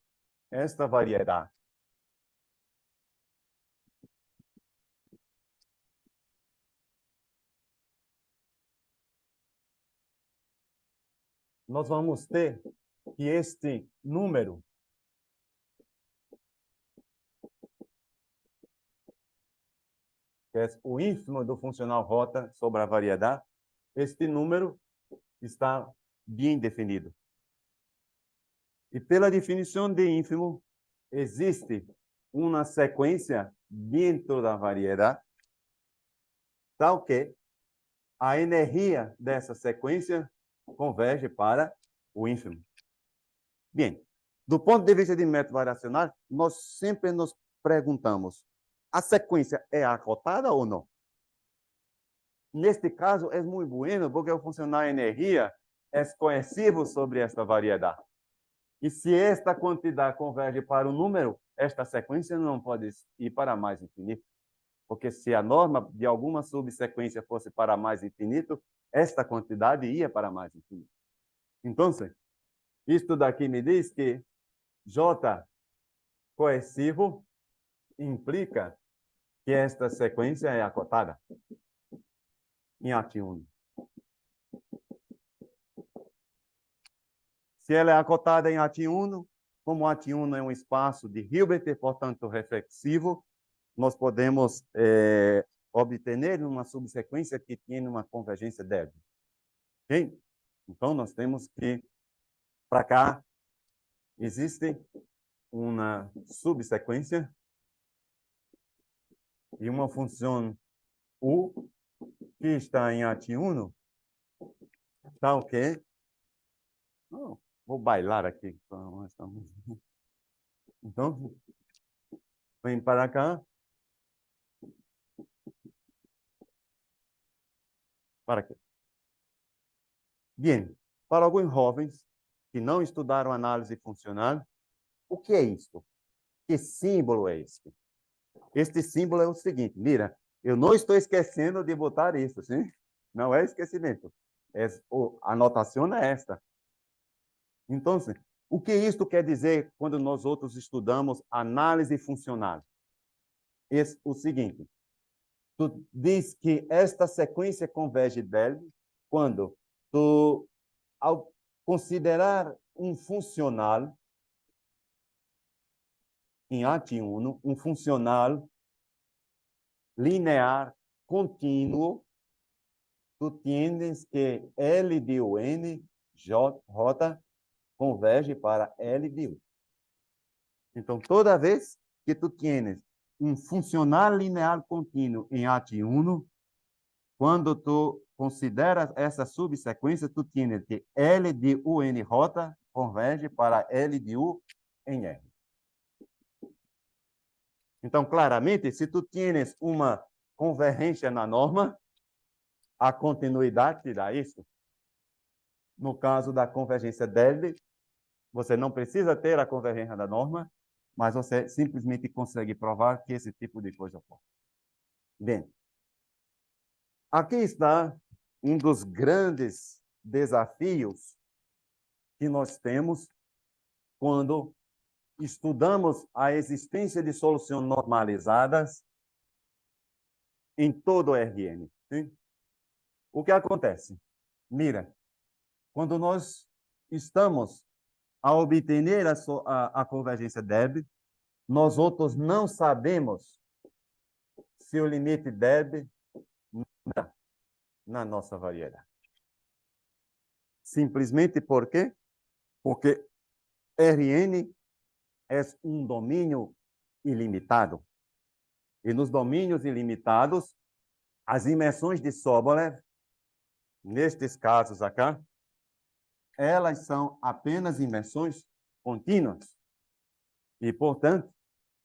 esta variedade, nós vamos ter que este número que é o ínfimo do funcional rota sobre a variedade, este número está bem definido. E pela definição de ínfimo, existe uma sequência dentro da variedade, tal que a energia dessa sequência converge para o ínfimo. Bem, Do ponto de vista de método variacional, nós sempre nos perguntamos, a sequência é acotada ou não? Neste caso, é muito bueno, porque o funcional energia é coercivo sobre esta variedade. E se esta quantidade converge para o número, esta sequência não pode ir para mais infinito. Porque se a norma de alguma subsequência fosse para mais infinito, esta quantidade ia para mais infinito. Então, isto daqui me diz que J coercivo implica que esta sequência é acotada em AT1. Se ela é acotada em AT1, como AT1 é um espaço de Hilbert, portanto reflexivo, nós podemos obter uma subsequência que tem uma convergência débil. Ok? Então, nós temos que, para cá, existe uma subsequência e uma função U que está em AT1, tá ok? Oh, vou bailar aqui. Então, vem para cá. Para aqui. Bem, para alguns jovens que não estudaram análise funcional, o que é isso? Que símbolo é este? Este símbolo é o seguinte, mira, eu não estou esquecendo de botar isso, sim? Não é esquecimento. A anotação é esta. Então, o que isto quer dizer quando nós outros estudamos análise funcional? É o seguinte, tu diz que esta sequência converge dele quando tu, ao considerar um funcional em AT1, um funcional linear contínuo, tu tens que L de UN, J converge para L de U. Então, toda vez que tu tens um funcional linear contínuo em AT1, quando tu consideras essa subsequência, tu tens que L de UN J converge para L de U em R. Então, claramente, se tu tens uma convergência na norma, a continuidade te dá isso. No caso da convergência Delve, você não precisa ter a convergência da norma, mas você simplesmente consegue provar que esse tipo de coisa ocorre. Bem, aqui está um dos grandes desafios que nós temos quando estudamos a existência de soluções normalizadas em todo o RN. Sim? O que acontece? Mira, quando nós estamos a obter a convergência Deb, nós outros não sabemos se o limite Deb muda na nossa variedade. Simplesmente por quê? Porque Rn é um domínio ilimitado. E nos domínios ilimitados, as imensões de Sobolev, nestes casos aqui, elas são apenas imensões contínuas. E, portanto,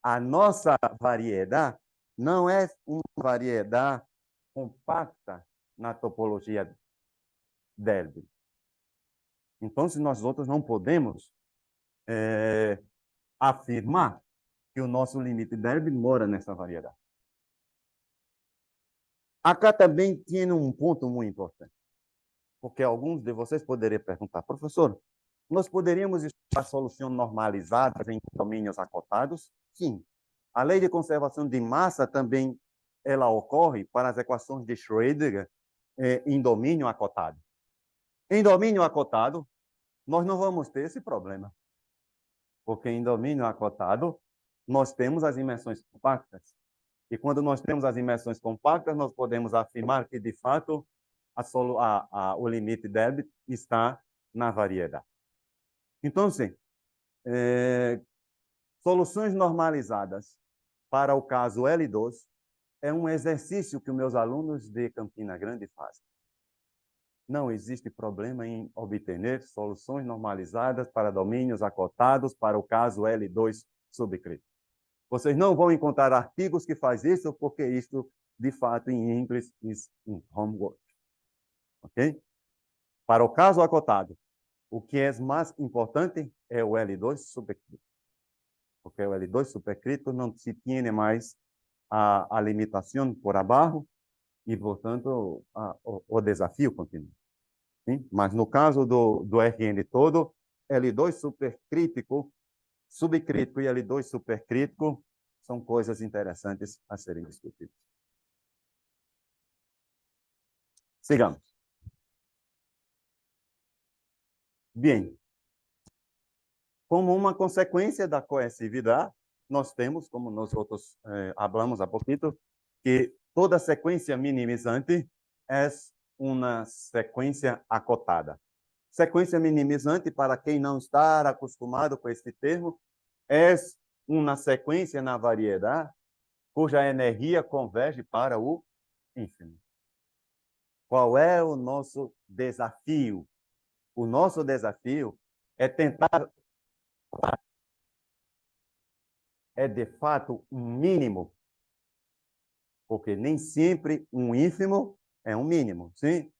a nossa variedade não é uma variedade compacta na topologia Delve. Então, se nós outros não podemos afirmar que o nosso limite Delve mora nessa variedade. Acá também tem um ponto muito importante, porque alguns de vocês poderiam perguntar, professor, nós poderíamos estudar soluções normalizadas em domínios acotados? Sim. A lei de conservação de massa também ela ocorre para as equações de Schrödinger em domínio acotado. Em domínio acotado, nós não vamos ter esse problema, porque em domínio acotado, nós temos as imensões compactas. E quando nós temos as imensões compactas, nós podemos afirmar que, de fato, o limite Deb está na variedade. Então, sim, soluções normalizadas para o caso L2 é um exercício que os meus alunos de Campina Grande fazem. não existe problema em obter soluções normalizadas para domínios acotados para o caso L2 subcrítico. Vocês não vão encontrar artigos que fazem isso, porque isso, de fato, em inglês, is in homework. Ok? Para o caso acotado, o que é mais importante é o L2 supercrítico. Porque o L2 supercrítico não se tem mais a limitação por abaixo e, portanto, o desafio continua. Sim? Mas no caso do RN todo, L2 supercrítico, subcrítico e L2 supercrítico são coisas interessantes a serem discutidas. Sigamos. Bem, como uma consequência da coercividade, nós temos, como nós outros falamos há pouquinho, que toda sequência minimizante é uma sequência acotada. Sequência minimizante, para quem não está acostumado com este termo, é uma sequência na variedade cuja energia converge para o ínfimo. Qual é o nosso desafio? O nosso desafio é tentar, de fato, um mínimo, porque nem sempre um ínfimo é um mínimo, sim?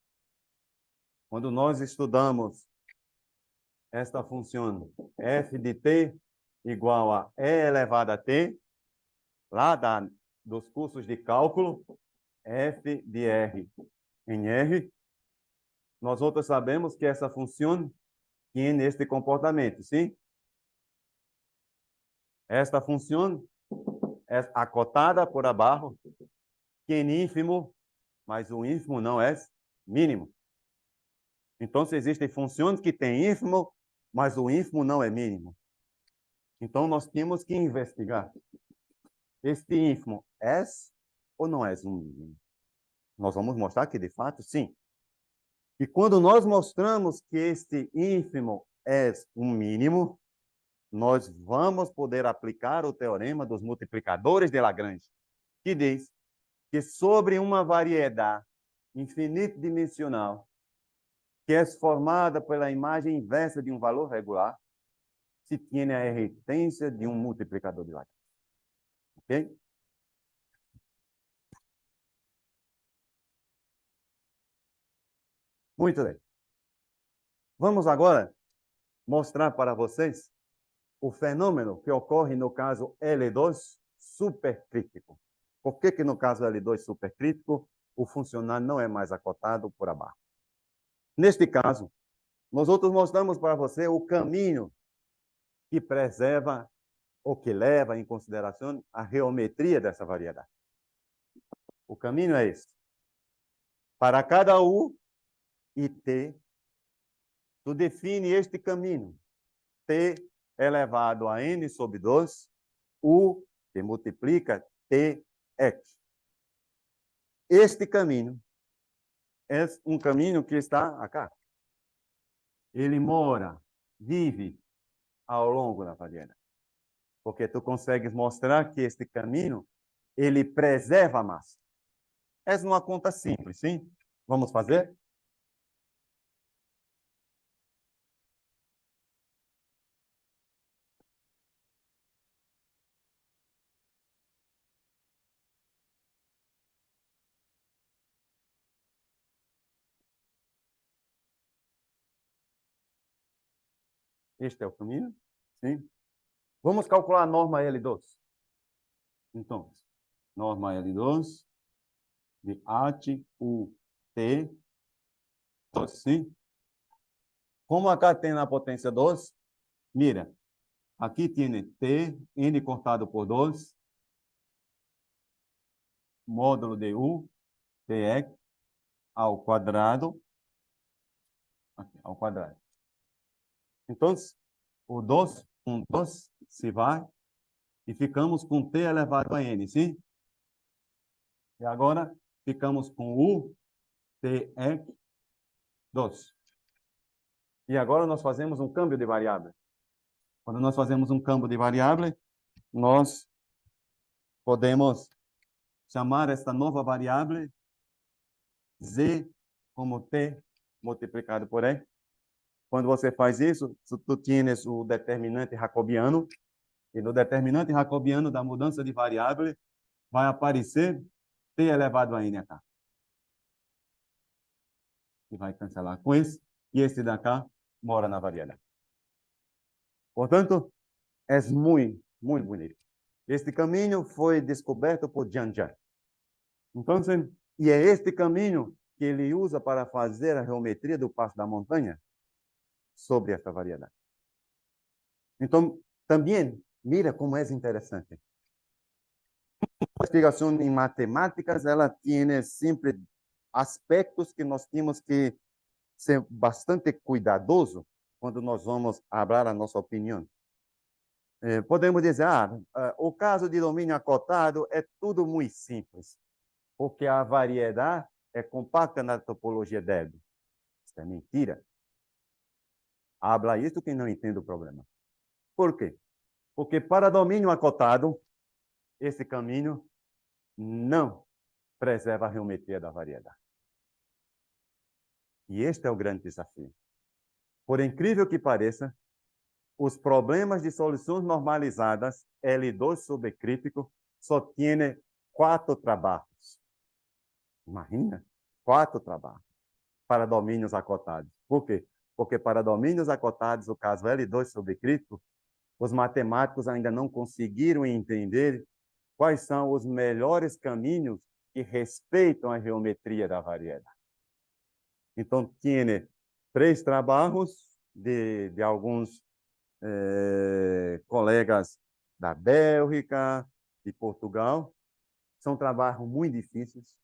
Quando nós estudamos esta função f de t igual a e elevado a t, lá dos cursos de cálculo, f de r em r, nós outros sabemos que essa função tem este comportamento, sim? Esta função é acotada por abaixo, que é ínfimo, mas o ínfimo não é mínimo. Então, se existem funções que têm ínfimo, mas o ínfimo não é mínimo. Então, nós temos que investigar. Este ínfimo é ou não é um mínimo? Nós vamos mostrar que, de fato, sim. E quando nós mostramos que este ínfimo é um mínimo, nós vamos poder aplicar o teorema dos multiplicadores de Lagrange, que diz que sobre uma variedade infinito-dimensional, que é formada pela imagem inversa de um valor regular, se tem a existência de um multiplicador de Lagrange. Ok? Muito bem. Vamos agora mostrar para vocês o fenômeno que ocorre no caso L2 supercrítico. Por que no caso L2 supercrítico o funcionário não é mais acotado por abaixo? Neste caso, nós outros mostramos para você o caminho que preserva ou que leva em consideração a geometria dessa variedade. O caminho é esse. Para cada U e T, tu define este caminho. T elevado a N sobre 2, U que multiplica TX. Este caminho é um caminho que está acá. Ele mora, vive ao longo da variedade. Porque tu consegues mostrar que este caminho, ele preserva a massa. Essa é uma conta simples, sim? Vamos fazer? Este é o caminho, sim? Vamos calcular a norma L2. Então, norma L2 de AT, U, T, 2, sim? Como acá tem na potência 2, mira, aqui tem T, N cortado por 2, módulo de U, Tx, ao quadrado, aqui, ao quadrado. Então, o 2 com 2 se vai, e ficamos com T elevado a N, sim? E agora, ficamos com U, Tx, 2. E agora nós fazemos um câmbio de variável. Quando nós fazemos um câmbio de variável, nós podemos chamar esta nova variável Z como T multiplicado por E. Quando você faz isso, tu tienes o determinante jacobiano, e no determinante jacobiano da mudança de variável vai aparecer t elevado a n cá. E vai cancelar com esse, e esse da cá mora na variedade. Portanto, é muito, muito bonito. Este caminho foi descoberto por Jean-Jacques. Então, e é este caminho que ele usa para fazer a geometria do passo da montanha sobre esta variedade. Então, também, mira como é interessante. A investigação em matemáticas, ela tem sempre aspectos que nós temos que ser bastante cuidadoso quando nós vamos falar a nossa opinião. Podemos dizer, o caso de domínio acotado é tudo muito simples, porque a variedade é compacta na topologia dele. Isso é mentira. Habla isso quem não entende o problema. Por quê? Porque para domínio acotado, esse caminho não preserva a geometria da variedade. E este é o grande desafio. Por incrível que pareça, os problemas de soluções normalizadas L2 subcrítico só têm 4 trabalhos. Imagina, 4 trabalhos para domínios acotados. Por quê? Porque para domínios acotados, o caso L2 subcrítico, os matemáticos ainda não conseguiram entender quais são os melhores caminhos que respeitam a geometria da variedade. Então, tem 3 trabalhos de alguns colegas da Bélgica, de Portugal. São trabalhos muito difíceis,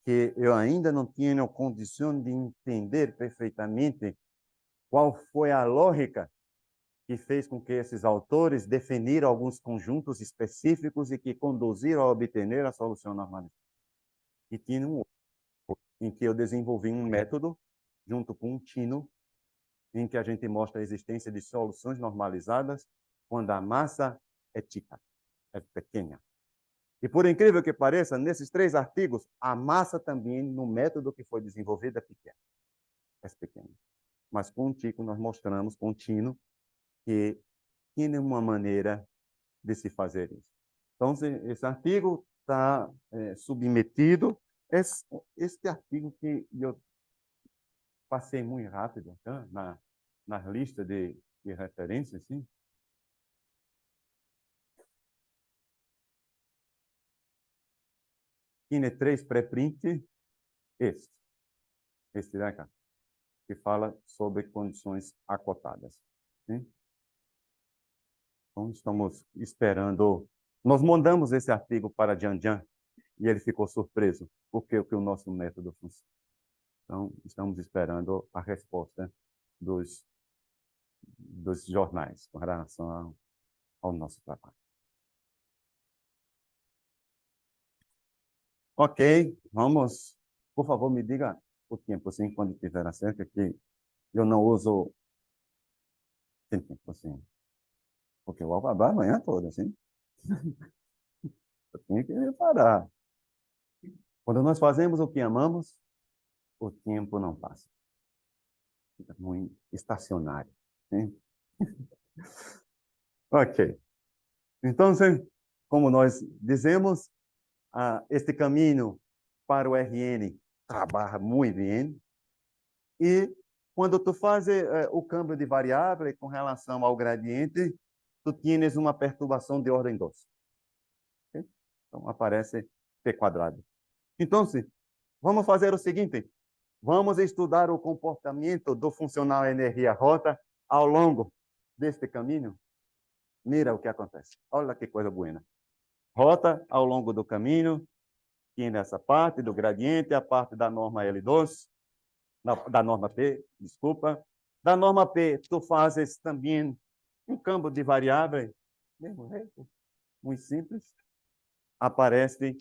que eu ainda não tenho condição de entender perfeitamente qual foi a lógica que fez com que esses autores definiram alguns conjuntos específicos e que conduziram a obter a solução normalista. E tinha um outro, em que eu desenvolvi um método, junto com um Tino, em que a gente mostra a existência de soluções normalizadas quando a massa é chica, é pequena. E por incrível que pareça, nesses 3 artigos, a massa também, no método que foi desenvolvido, é pequena. É pequena. Mas com o Tico nós mostramos, com o Tino, que tem uma maneira de se fazer isso. Então, esse artigo está submetido. Este artigo que eu passei muito rápido na lista de referências, sim. Tem 3 pré-print, este daqui, que fala sobre condições acotadas. Sim? Então, estamos esperando. Nós mandamos esse artigo para Jean-Jacques e ele ficou surpreso, porque o nosso método funciona. Então, estamos esperando a resposta dos jornais com relação ao nosso trabalho. Ok, vamos. Por favor, me diga o tempo, assim, quando tiver acerca, que eu não uso tempo, assim. Porque eu vou falar amanhã toda, assim. Eu tenho que parar. Quando nós fazemos o que amamos, o tempo não passa. Fica muito estacionário. Hein? Ok. Então, como nós dizemos, este caminho para o RN trabalha muito bem. E quando tu fazes o câmbio de variável com relação ao gradiente, tu tienes uma perturbação de ordem 2. Okay? Então, aparece T quadrado. Então, vamos fazer o seguinte. Vamos estudar o comportamento do funcional energia-rota ao longo deste caminho. Mira o que acontece. Olha que coisa boa. Rota ao longo do caminho, tem essa parte do gradiente, a parte da norma L2, da norma P, desculpa. Da norma P, tu fazes também um câmbio de variável, mesmo jeito, muito simples. Aparece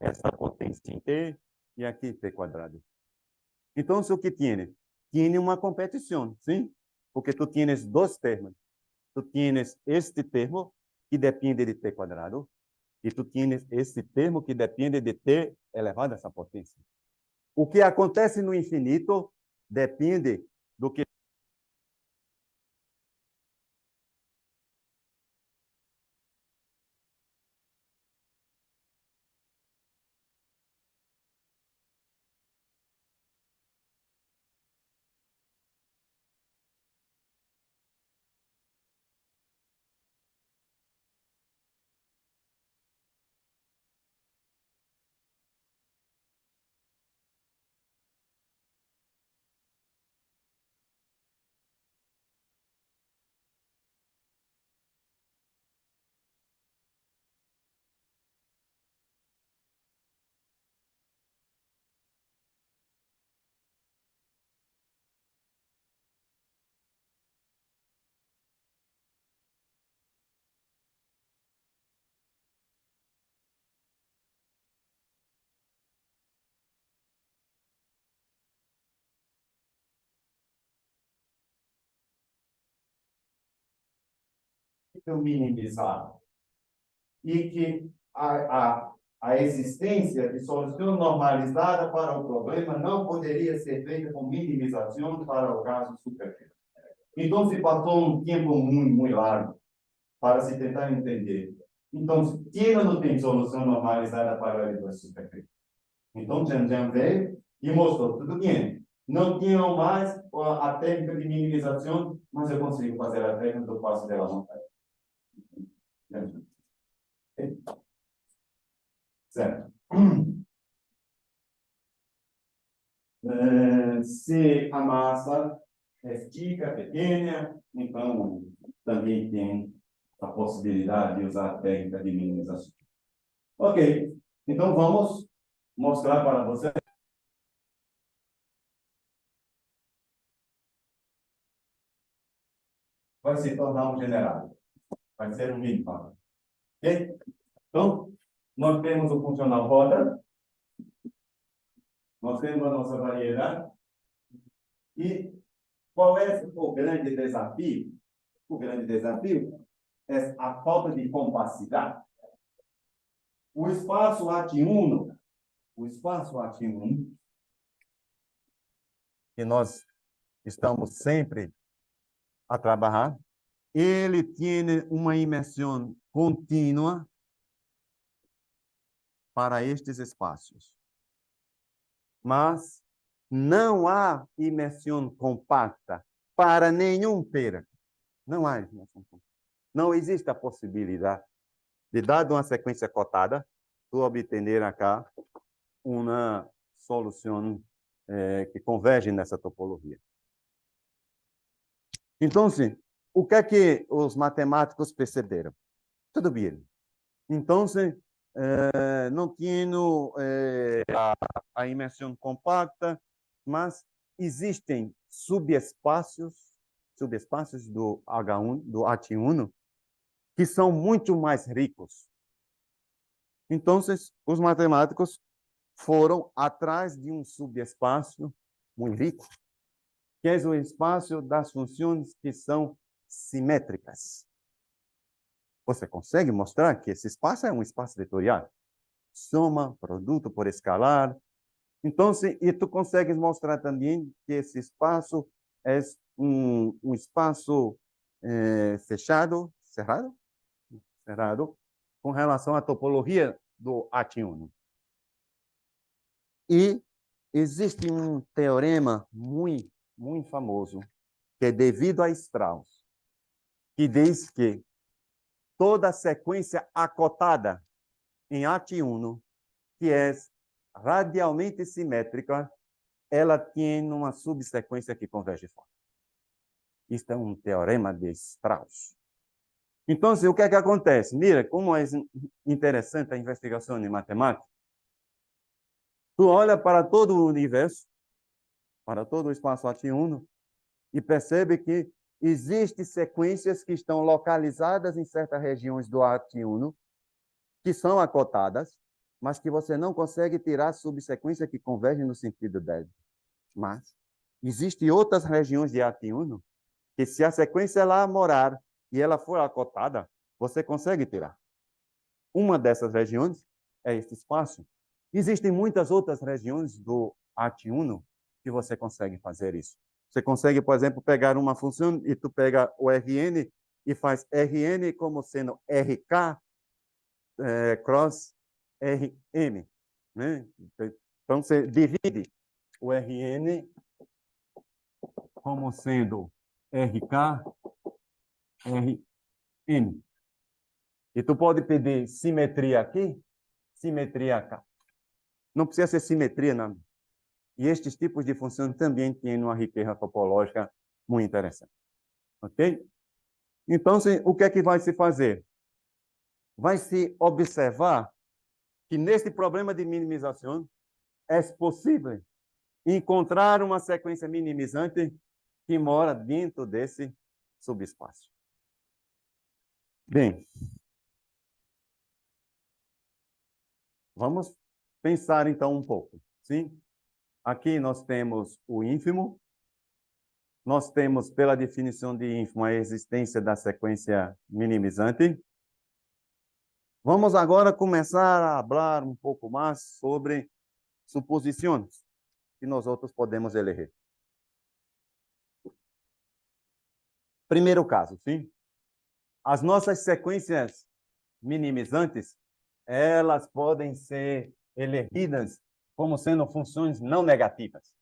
essa potência em T e aqui T quadrado. Então, o que tiene? Tiene uma competição, sim? Porque tu tienes 2 termos. Tu tienes este termo, que depende de T quadrado, e tu tienes este termo que depende de T elevado a essa potência. O que acontece no infinito depende do que minimizar e que a existência de solução normalizada para o problema não poderia ser feita com minimização para o caso superficial. Então, se passou um tempo muito largo para se tentar entender. Então, China não tem solução normalizada para a elevação superficial. Então, Zhang veio e mostrou, tudo bem, não tinham mais a técnica de minimização, mas eu consigo fazer a técnica do passo dela vontade. Certo. Se a massa estica, pequena, então também tem a possibilidade de usar a técnica de minimização. Ok, então vamos mostrar para você. Vai se tornar um generado. Vai ser um limpa. Ok? Então, nós temos o funcional roda. Nós temos a nossa variedade. E qual é o grande desafio? O grande desafio é a falta de compacidade. O espaço atiuno, que nós estamos sempre a trabalhar, ele tem uma imersão contínua para estes espaços. Mas não há imersão compacta para nenhum pera. Não há imersão compacta. Não existe a possibilidade de, dada uma sequência cotada, tu obter acá uma solução que converge nessa topologia. Então, sim, o que é que os matemáticos perceberam? Tudo bem. Então, não tinha a imersão compacta, mas existem subespaços do H1, do AT1, que são muito mais ricos. Então, os matemáticos foram atrás de um subespaço muito rico, que é o espaço das funções que são simétricas. Você consegue mostrar que esse espaço é um espaço vetorial? Soma, produto por escalar. Então, e tu consegues mostrar também que esse espaço é um espaço cerrado, com relação à topologia do AT1. E existe um teorema muito famoso, que é devido a Strauss, que diz que toda sequência acotada em AT1, que é radialmente simétrica, ela tem uma subsequência que converge fora. Isto é um teorema de Strauss. Então, o que é que acontece? Mira, como é interessante a investigação em matemática. Tu olha para todo o universo, para todo o espaço AT1, e percebe que existem sequências que estão localizadas em certas regiões do AT1, que são acotadas, mas que você não consegue tirar subsequência que converge no sentido dela. Mas existem outras regiões de AT1 que, se a sequência lá morar e ela for acotada, você consegue tirar. Uma dessas regiões é este espaço. Existem muitas outras regiões do AT1 que você consegue fazer isso. Você consegue, por exemplo, pegar uma função e tu pega o Rn e faz Rn como sendo Rk cross Rm, né? Então, você divide o Rn como sendo Rk, Rn. E tu pode pedir simetria aqui, simetria cá. Não precisa ser simetria, não. E estes tipos de funções também têm uma riqueza topológica muito interessante. Ok? Então, o que é que vai se fazer? Vai se observar que neste problema de minimização é possível encontrar uma sequência minimizante que mora dentro desse subespaço. Bem, vamos pensar então um pouco, sim? Aqui nós temos o ínfimo, nós temos, pela definição de ínfimo, a existência da sequência minimizante. Vamos agora começar a falar um pouco mais sobre suposições que nós outros podemos eleger. Primeiro caso, sim? As nossas sequências minimizantes, elas podem ser elegidas como sendo funções não negativas.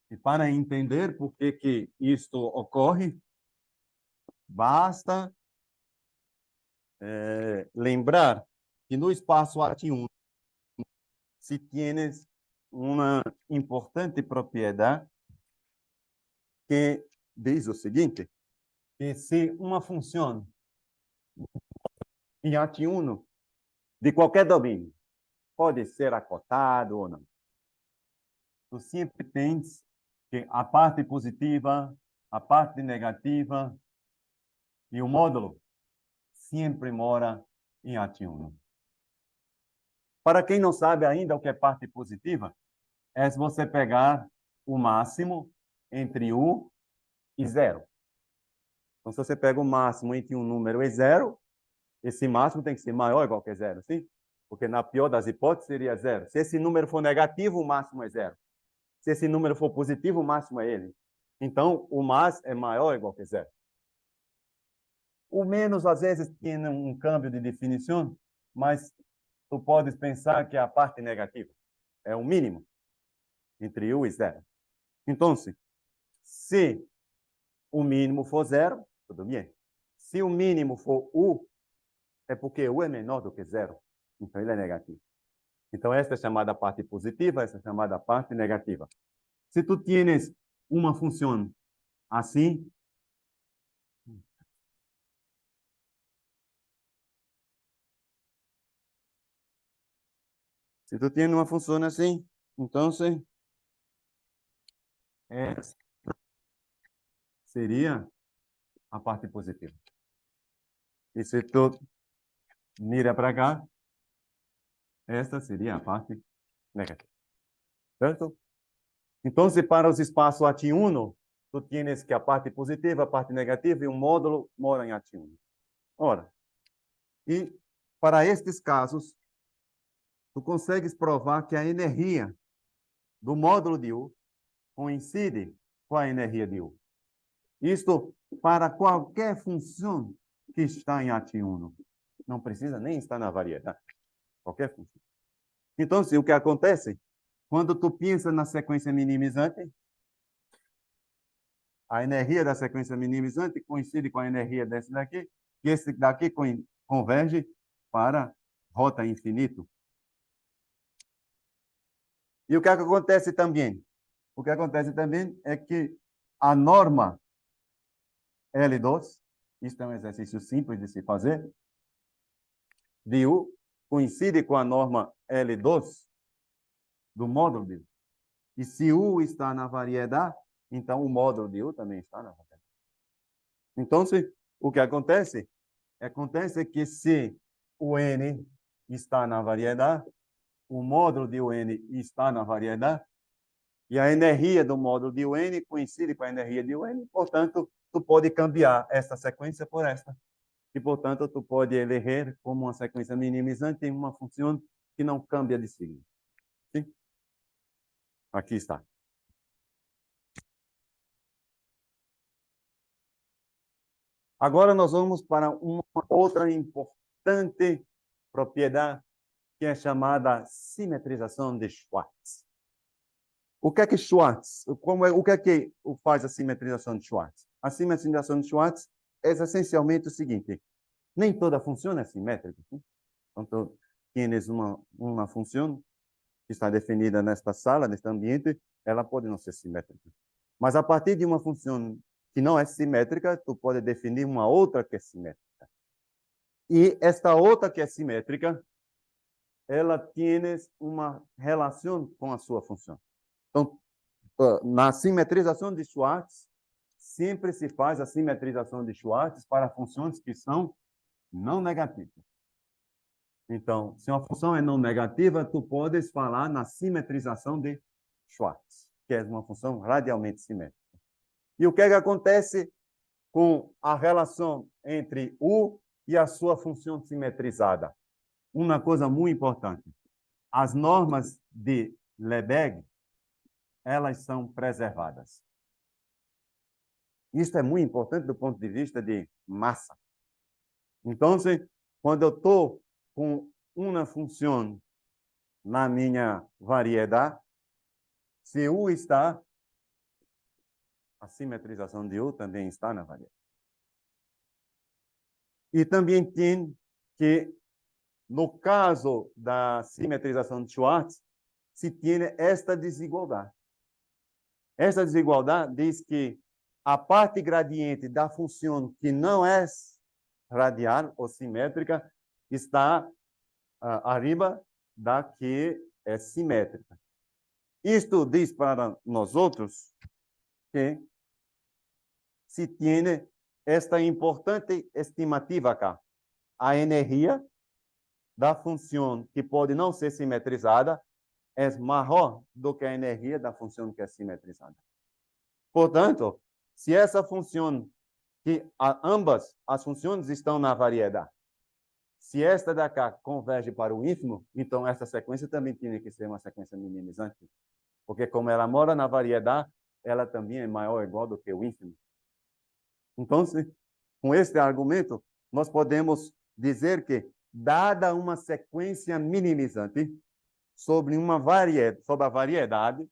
E para entender por que isto ocorre, basta lembrar que no espaço AT1 se tienes uma importante propriedade que diz o seguinte, que se uma função em AT1 de qualquer domínio pode ser acotado ou não, tu sempre tens que a parte positiva, a parte negativa e o módulo sempre mora em AT1. Para quem não sabe ainda o que é parte positiva, é se você pegar o máximo entre 1 e 0. Então, se você pega o máximo entre um número e 0, esse máximo tem que ser maior ou igual que 0, sim? Porque na pior das hipóteses seria 0. Se esse número for negativo, o máximo é 0. Se esse número for positivo, o máximo é ele. Então, o mais é maior ou igual que 0. O menos, às vezes, tem um câmbio de definição, mas tu podes pensar que é a parte negativa. É o mínimo entre 1 e 0. Então, se o mínimo for 0, tudo bem. Se o mínimo for 1, é porque 1 é menor do que 0. Então, ele é negativo. Então, esta é chamada parte positiva, esta é chamada parte negativa. Se tu tienes uma função assim, se tu tienes uma função assim, então essa seria a parte positiva. E se tu mira para cá, esta seria a parte negativa. Certo? Então, se para os espaços AT1, tu tienes que a parte positiva, a parte negativa e o módulo mora em AT1. Ora, e para estes casos, tu consegues provar que a energia do módulo de U coincide com a energia de U. Isto para qualquer função que está em AT1. Não precisa nem estar na variedade. Qualquer função. Então, o que acontece? Quando tu pensa na sequência minimizante, a energia da sequência minimizante coincide com a energia desse daqui, e esse daqui converge para rota infinito. E o que acontece também? O que acontece também é que a norma L2, isso é um exercício simples de se fazer, de U coincide com a norma L2 do módulo de U. E se U está na variedade, então o módulo de U também está na variedade. Então, o que acontece? Acontece que se o N está na variedade, o módulo de UN está na variedade, e a energia do módulo de UN coincide com a energia de UN, portanto, tu pode cambiar esta sequência por esta. E, portanto, tu pode eleger como uma sequência minimizante em uma função que não cambia de signo. Sim? Aqui está. Agora nós vamos para uma outra importante propriedade, que é chamada simetrização de Schwartz. O que é que Schwartz? O que é que faz a simetrização de Schwartz? A simetrização de Schwartz é essencialmente o seguinte: nem toda função é simétrica. Então, tienes uma função que está definida nesta sala, neste ambiente, ela pode não ser simétrica. Mas a partir de uma função que não é simétrica, tu pode definir uma outra que é simétrica. E esta outra que é simétrica, ela tem uma relação com a sua função. Então, na simetrização de Schwartz, sempre se faz a simetrização de Schwartz para funções que são não negativas. Então, se uma função é não negativa, tu podes falar na simetrização de Schwartz, que é uma função radialmente simétrica. E o que é que acontece com a relação entre U e a sua função simetrizada? Uma coisa muito importante. As normas de Lebesgue, elas são preservadas. Isso é muito importante do ponto de vista de massa. Então, quando eu estou com uma função na minha variedade, se U está, a simetrização de U também está na variedade. E também tem que, no caso da simetrização de Schwartz, se tem esta desigualdade. Esta desigualdade diz que a parte gradiente da função que não é radial ou simétrica está arriba da que é simétrica. Isto diz para nós outros que se tem esta importante estimativa cá. A energia da função que pode não ser simetrizada é maior do que a energia da função que é simetrizada. Portanto, se essa função, que ambas as funções estão na variedade, se esta da cá converge para o ínfimo, então essa sequência também tem que ser uma sequência minimizante. Porque como ela mora na variedade, ela também é maior ou igual do que o ínfimo. Então, com este argumento, nós podemos dizer que, dada uma sequência minimizante sobre a variedade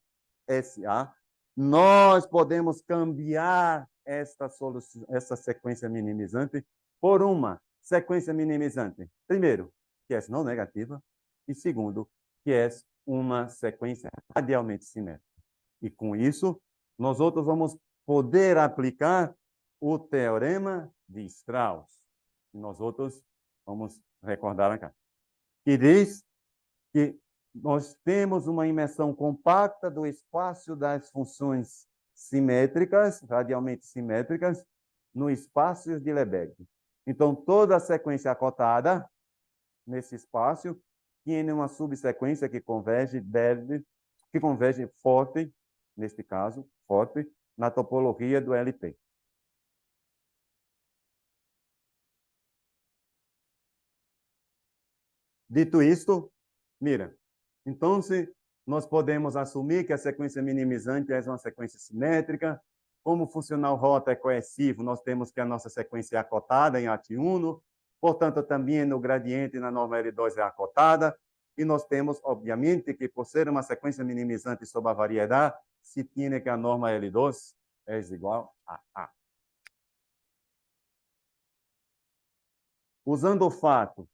SA, nós podemos cambiar essa sequência minimizante por uma sequência minimizante. Primeiro, que é não negativa, e segundo, que é uma sequência radialmente simétrica. E com isso, nós outros vamos poder aplicar o teorema de Strauss. E nós outros vamos recordar aqui. Que diz que nós temos uma imersão compacta do espaço das funções simétricas, radialmente simétricas, no espaço de Lebesgue. Então, toda a sequência acotada nesse espaço tem uma subsequência que converge forte, neste caso, forte, na topologia do LP. Dito isto, mira, então, nós podemos assumir que a sequência minimizante é uma sequência simétrica. Como o funcional rota é coercivo, nós temos que a nossa sequência é acotada em AT1, portanto, também no gradiente na norma L2 é acotada, e nós temos, obviamente, que por ser uma sequência minimizante sobre a variedade, se tem que a norma L2 é igual a A. Usando o fato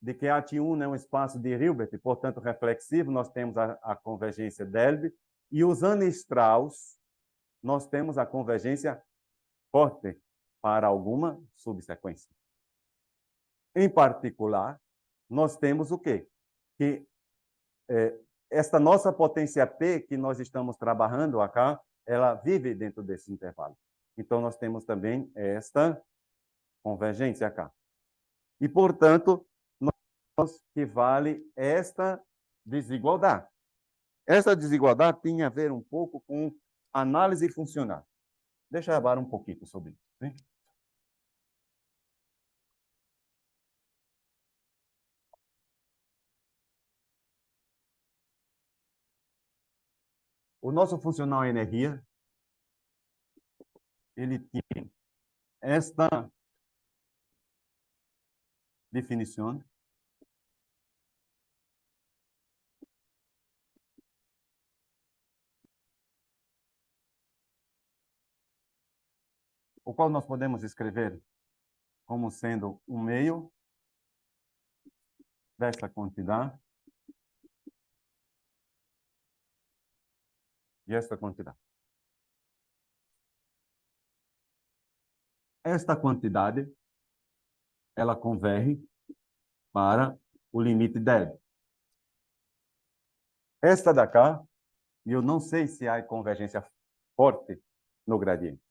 de que AT1 é um espaço de Hilbert, portanto, reflexivo, nós temos a convergência Delve, e usando Strauss, nós temos a convergência forte para alguma subsequência. Em particular, nós temos o quê? Que esta nossa potência P que nós estamos trabalhando aqui, ela vive dentro desse intervalo. Então, nós temos também esta convergência aqui. E, portanto, que vale esta desigualdade. Essa desigualdade tem a ver um pouco com análise funcional. Deixa eu falar um pouquinho sobre isso. Né? O nosso funcional energia, ele tem esta definição. O qual nós podemos escrever como sendo um meio desta quantidade e esta quantidade. Esta quantidade, ela converge para o limite dela. Esta da cá, e eu não sei se há convergência forte no gradiente,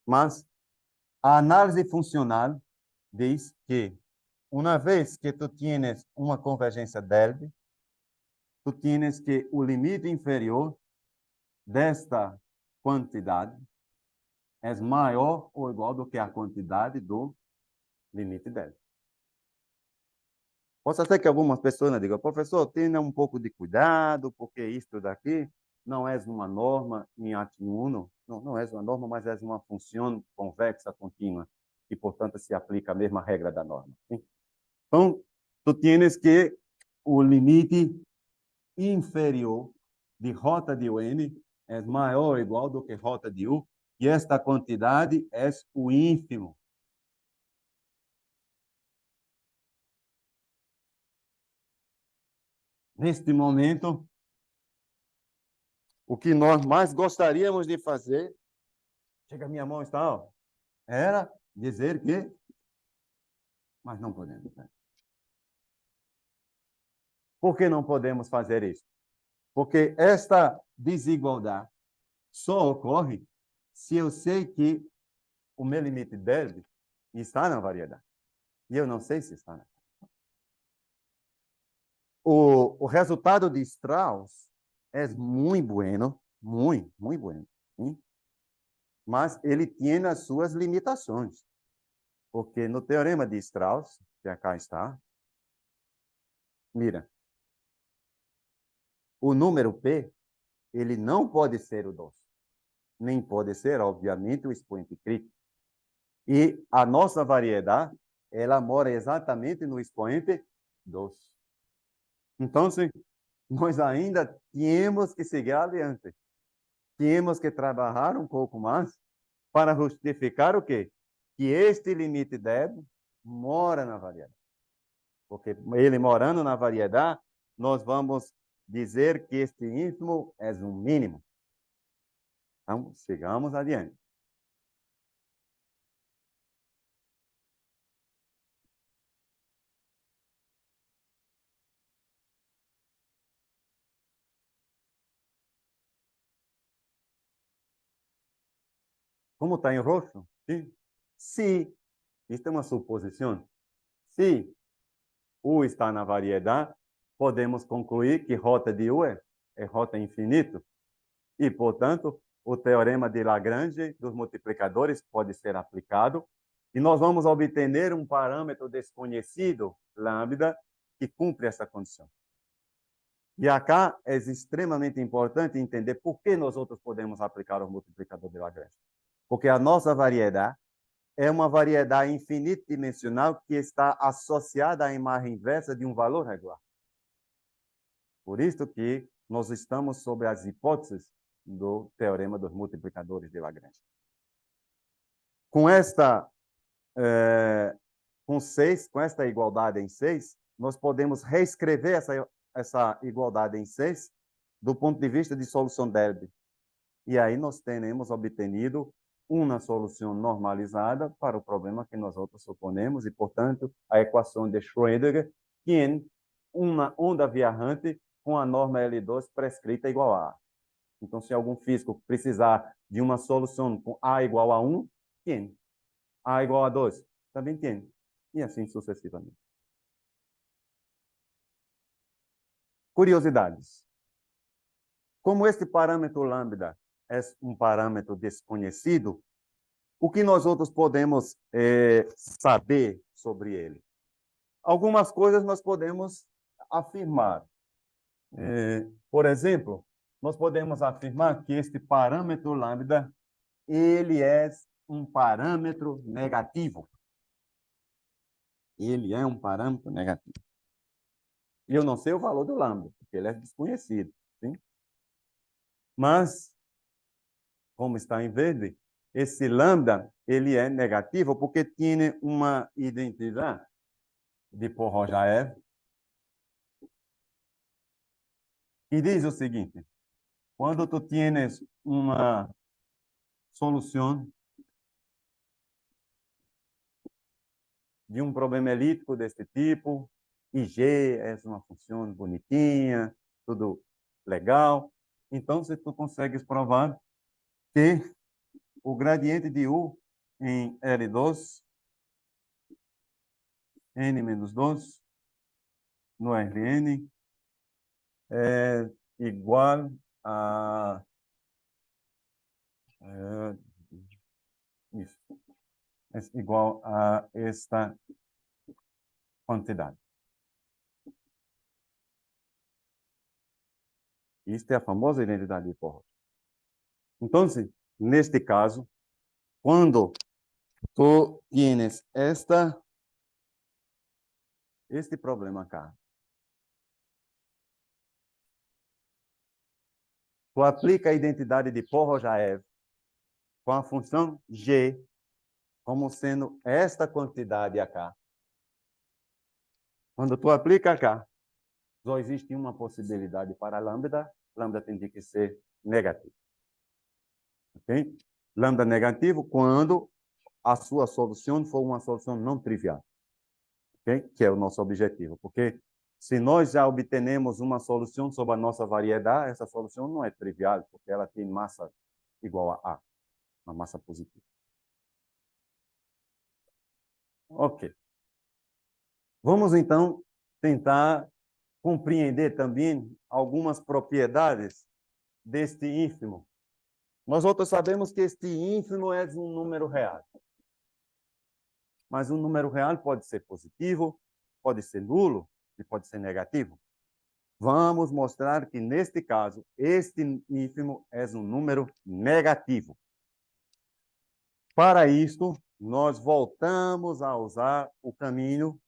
mas a análise funcional diz que uma vez que tu tienes uma convergência delta, tu tienes que o limite inferior desta quantidade é maior ou igual do que a quantidade do limite delta. Pode ser que algumas pessoas digam, professor, tenha um pouco de cuidado, porque isto daqui não é uma norma em @1, não é uma norma, mas é uma função convexa contínua, e, portanto, se aplica a mesma regra da norma. Sim? Então, tu tienes que o limite inferior de rota de UN é maior ou igual do que rota de U, e esta quantidade é o ínfimo. Neste momento, o que nós mais gostaríamos de fazer, chega a minha mão está, ó, era dizer que, mas não podemos. Né? Por que não podemos fazer isso? Porque esta desigualdade só ocorre se eu sei que o meu limite dele está na variedade. E eu não sei se está na. O resultado de Strauss é muito bueno, muito bueno. Sim? Mas ele tem as suas limitações. Porque no teorema de Strauss, que acá está, mira, o número P, ele não pode ser o 2. Nem pode ser, obviamente, o expoente crítico. E a nossa variedade, ela mora exatamente no expoente 2. Então, nós ainda temos que seguir adiante. Temos que trabalhar um pouco mais para justificar o quê? Que este limite débil mora na variedade. Porque ele morando na variedade, nós vamos dizer que este ínfimo é um mínimo. Então, sigamos adiante. Como está em roxo? Sim. Se, isto é uma suposição, se U está na variedade, podemos concluir que rota de U é rota infinita. E, portanto, o teorema de Lagrange dos multiplicadores pode ser aplicado e nós vamos obter um parâmetro desconhecido, lambda, que cumpre essa condição. E acá é extremamente importante entender por que nós outros podemos aplicar o multiplicador de Lagrange. Porque a nossa variedade é uma variedade infinita dimensional que está associada à imagem inversa de um valor regular. Por isso que nós estamos sobre as hipóteses do teorema dos multiplicadores de Lagrange. Com esta com esta igualdade em 6, nós podemos reescrever essa igualdade em 6 do ponto de vista de solução Delby. E aí nós teremos obtenido uma solução normalizada para o problema que nós outros suponemos e, portanto, a equação de Schrödinger tem uma onda viajante com a norma L2 prescrita igual a A. Então, se algum físico precisar de uma solução com A igual a 1, tem. A igual a 2, também tem. E assim sucessivamente. Curiosidades. Como este parâmetro lambda é um parâmetro desconhecido, o que nós outros podemos saber sobre ele? Algumas coisas nós podemos afirmar. Por exemplo, nós podemos afirmar que este parâmetro lambda, ele é um parâmetro negativo. Ele é um parâmetro negativo. E eu não sei o valor do lambda, porque ele é desconhecido. Sim? Mas, como está em verde, esse lambda, ele é negativo porque tem uma identidade de Pohojaev que diz o seguinte: quando tu tienes uma solução de um problema elíptico deste tipo, e G é uma função bonitinha, tudo legal, então se tu consegues provar que o gradiente de U em L2, N-2, no Rn, é igual a... isso, é igual a esta quantidade. Isto é a famosa identidade de Pohoja. Então, neste caso, quando tu tienes este problema acá, tu aplica a identidade de Pohojaev com a função G como sendo esta quantidade acá. Quando tu aplica acá, só existe uma possibilidade para lambda tem que ser negativo. Ok? Lambda negativo quando a sua solução for uma solução não trivial. Ok? Que é o nosso objetivo. Porque se nós já obtenemos uma solução sobre a nossa variedade, essa solução não é trivial, porque ela tem massa igual a uma massa positiva. Ok. Vamos, então, tentar compreender também algumas propriedades deste ínfimo. Nós outros sabemos que este ínfimo é um número real. Mas um número real pode ser positivo, pode ser nulo e pode ser negativo. Vamos mostrar que, neste caso, este ínfimo é um número negativo. Para isto, nós voltamos a usar o caminho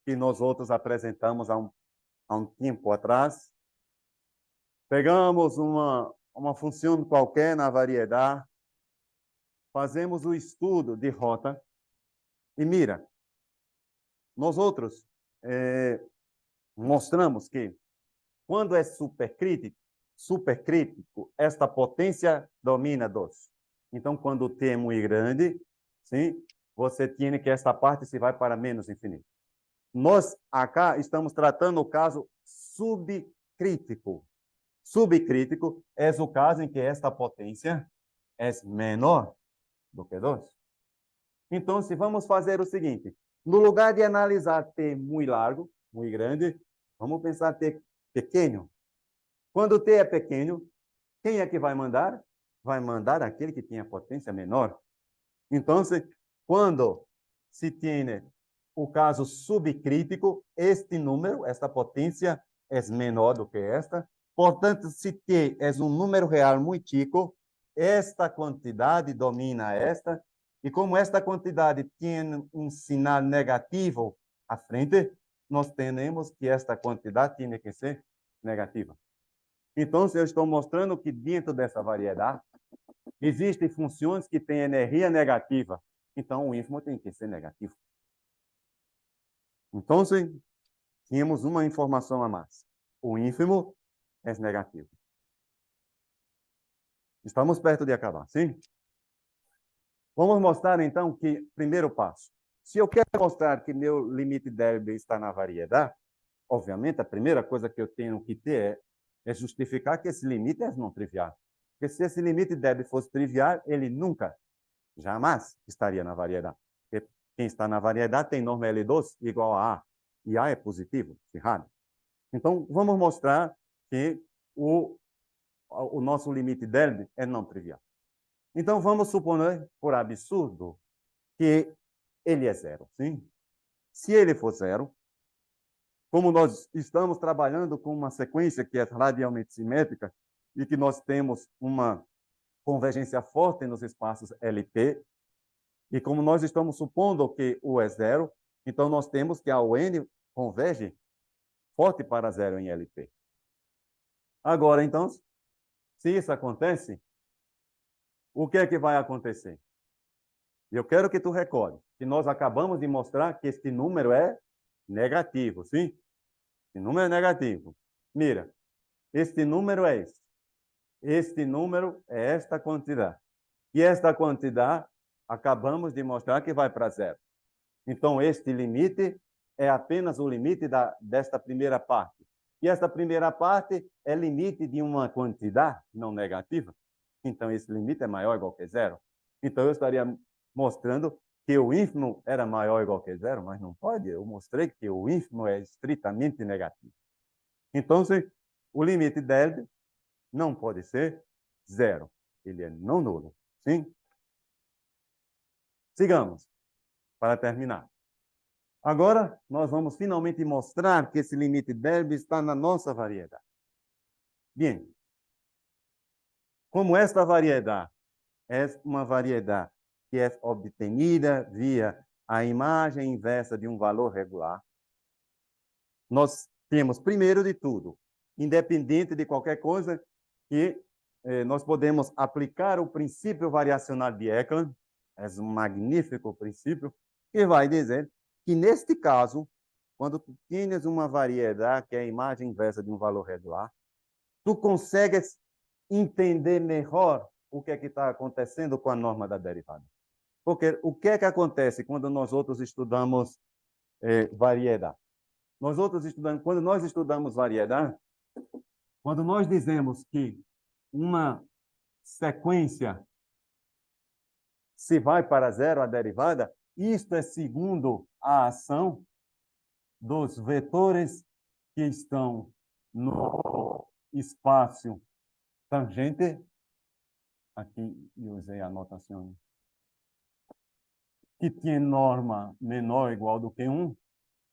que nós outros apresentamos há um tempo atrás. Pegamos uma função qualquer na variedade, fazemos o estudo de rota e mira, nós outros mostramos que quando é supercrítico, esta potência domina 2. Então, quando o T é muito grande, sim, você tem que esta parte se vai para menos infinito. Nós, acá, estamos tratando o caso subcrítico. Subcrítico é o caso em que esta potência é menor do que 2. Então, se vamos fazer o seguinte, no lugar de analisar T muito largo, muito grande, vamos pensar T pequeno. Quando o T é pequeno, quem é que vai mandar? Vai mandar aquele que tem a potência menor. Então, quando se tem o caso subcrítico, este número, esta potência, é menor do que esta. Portanto, se T é um número real muito chico, esta quantidade domina esta. E como esta quantidade tem um sinal negativo à frente, nós temos que esta quantidade tem que ser negativa. Então, eu estou mostrando que dentro dessa variedade, existem funções que têm energia negativa. Então, o ínfimo tem que ser negativo. Então, tínhamos uma informação a mais. O ínfimo é negativo. Estamos perto de acabar, sim? Vamos mostrar, então, que, primeiro passo, se eu quero mostrar que meu limite débil está na variedade, obviamente, a primeira coisa que eu tenho que ter é justificar que esse limite é não trivial. Porque se esse limite débil fosse trivial, ele nunca, jamais estaria na variedade. Porque quem está na variedade tem norma L2 igual a A. E A é positivo, errado. Então, vamos mostrar que o nosso limite débil é não trivial. Então, vamos supor, por absurdo, que ele é zero. Sim? Se ele for zero, como nós estamos trabalhando com uma sequência que é radialmente simétrica, e que nós temos uma convergência forte nos espaços LP, e como nós estamos supondo que U é zero, então nós temos que a UN converge forte para zero em LP. Agora, então, se isso acontece, o que é que vai acontecer? Eu quero que tu recorde que nós acabamos de mostrar que este número é negativo, sim? Este número é negativo. Mira, este número é esse. Este número é esta quantidade. E esta quantidade, acabamos de mostrar que vai para zero. Então, este limite é apenas o limite desta primeira parte. E esta primeira parte é limite de uma quantidade não negativa. Então, esse limite é maior ou igual que zero. Então, eu estaria mostrando que o ínfimo era maior ou igual que zero, mas não pode. Eu mostrei que o ínfimo é estritamente negativo. Então, o limite dele não pode ser zero. Ele é não nulo. Sim? Sigamos, para terminar. Agora, nós vamos finalmente mostrar que esse limite dele está na nossa variedade. Bem, como esta variedade é uma variedade que é obtenida via a imagem inversa de um valor regular, nós temos, primeiro de tudo, independente de qualquer coisa, que nós podemos aplicar o princípio variacional de Eckland, é um magnífico princípio, que vai dizer que, neste caso, quando tu tens uma variedade que é a imagem inversa de um valor regular, tu consegues entender melhor o que é que está acontecendo com a norma da derivada. Porque o que é que acontece quando nós outros estudamos variedade? Quando nós estudamos variedade, quando nós dizemos que uma sequência se vai para zero a derivada, isto é segundo a ação dos vetores que estão no espaço tangente. Aqui eu usei a notação que tem norma menor ou igual do que 1,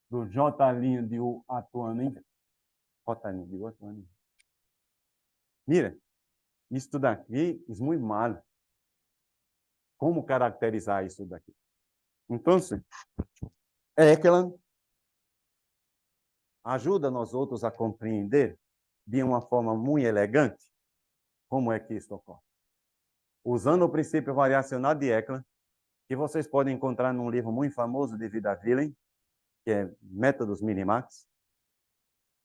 do J' de U atuando em J' de U atuando em. Mira, isso daqui é muito mal. Como caracterizar isso daqui? Então, Eckland ajuda nós outros a compreender de uma forma muito elegante como é que isso ocorre. Usando o princípio variacional de Eckland, que vocês podem encontrar num livro muito famoso de Vida-Villain, que é Métodos Minimax,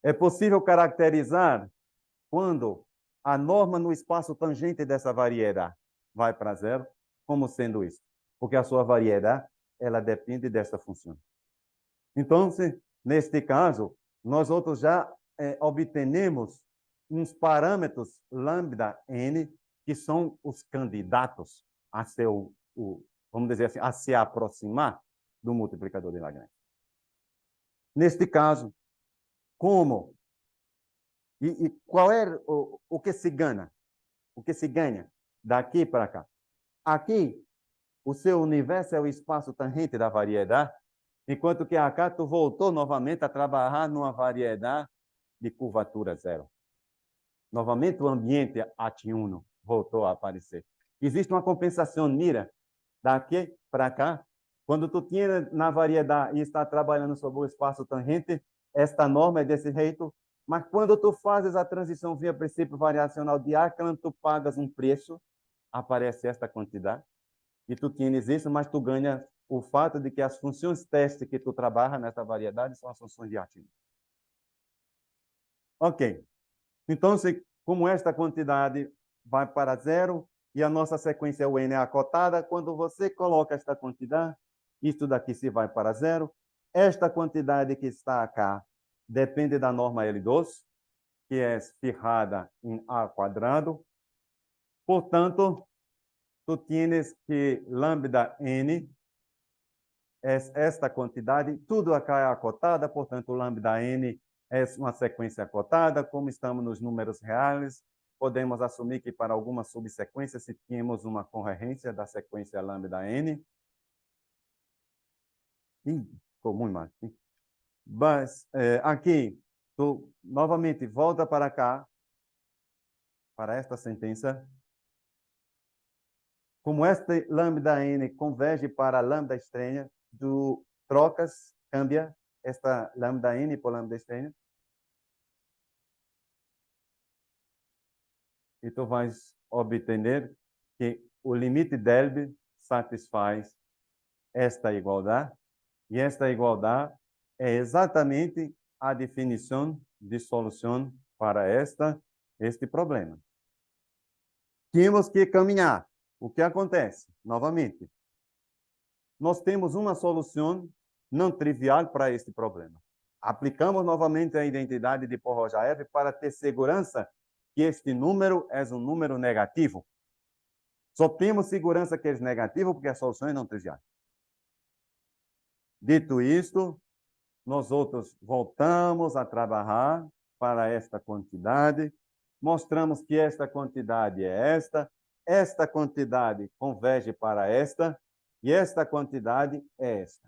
é possível caracterizar quando a norma no espaço tangente dessa variedade vai para zero, como sendo isso. Porque a sua variedade, ela depende dessa função. Então, neste caso, nós outros já obtenemos uns parâmetros lambda n, que são os candidatos a ser vamos dizer assim, a se aproximar do multiplicador de Lagrange. Neste caso, como? E qual é o que se ganha? O que se ganha daqui para cá? Aqui, o seu universo é o espaço tangente da variedade, enquanto que acá tu voltou novamente a trabalhar numa variedade de curvatura zero. Novamente o ambiente atiuno voltou a aparecer. Existe uma compensação, mira, daqui para cá. Quando tu tinha na variedade e está trabalhando sobre o espaço tangente, esta norma é desse jeito, mas quando tu fazes a transição via princípio variacional de Eckland, tu pagas um preço, aparece esta quantidade, e tu tens isso, mas tu ganha o fato de que as funções teste que tu trabalha nessa variedade são as funções de ativo. Ok. Então, como esta quantidade vai para zero e a nossa sequência o n é acotada, quando você coloca esta quantidade, isto daqui se vai para zero. Esta quantidade que está cá depende da norma L2, que é fijada em A quadrado. Portanto, tu tienes que lambda n é esta quantidade, tudo acá é acotada, portanto, lambda n é uma sequência acotada. Como estamos nos números reais, podemos assumir que para alguma subsequência, se temos uma concorrência da sequência lambda n. Ficou muito mal. Mas aqui, tu novamente volta para cá, para esta sentença, como este lambda n converge para a lambda estranha, tu trocas, cambia esta lambda n por lambda estranha, e tu vais obter que o limite delb satisfaz esta igualdade, e esta igualdade é exatamente a definição de solução para este problema. Temos que caminhar. O que acontece? Novamente, nós temos uma solução não trivial para este problema. Aplicamos novamente a identidade de Pohojaev para ter segurança que este número é um número negativo. Só temos segurança que é negativo porque a solução é não trivial. Dito isto, nós outros voltamos a trabalhar para esta quantidade, mostramos que esta quantidade é esta quantidade converge para esta, e esta quantidade é esta.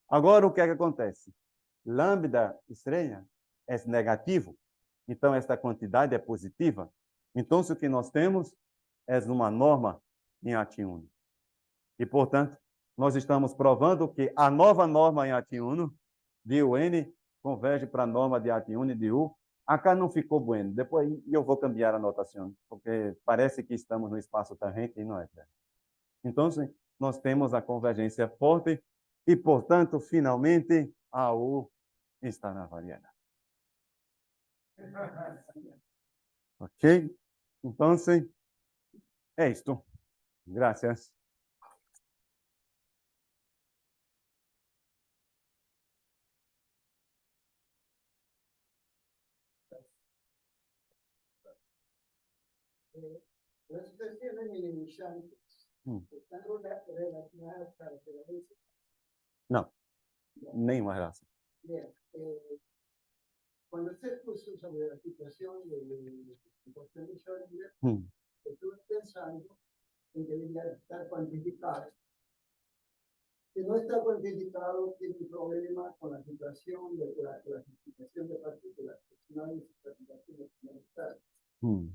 Agora, o que é que acontece? Lambda estranha é negativo, então esta quantidade é positiva. Então, o que nós temos é uma norma em AT1. E, portanto, nós estamos provando que a nova norma em AT1 de UN converge para a norma de AT1 e de U. Acá não ficou bueno. Depois eu vou cambiar a notação, porque parece que estamos no espaço tangente e não é. Então, nós temos a convergência forte e, portanto, finalmente, a U está na variedade. Ok? Então, é isto. Graças. Las situaciones minimizantes están relacionadas a la violencia. Não, nenhuma relação. Bien, cuando usted puso sobre la situación de cuestión de Schrödinger, estuve pensando en que debería estar cuantificado. Si no está cuantificado, tiene un problema con la situación de la clasificación de partículas, que no hay clasificación fundamental,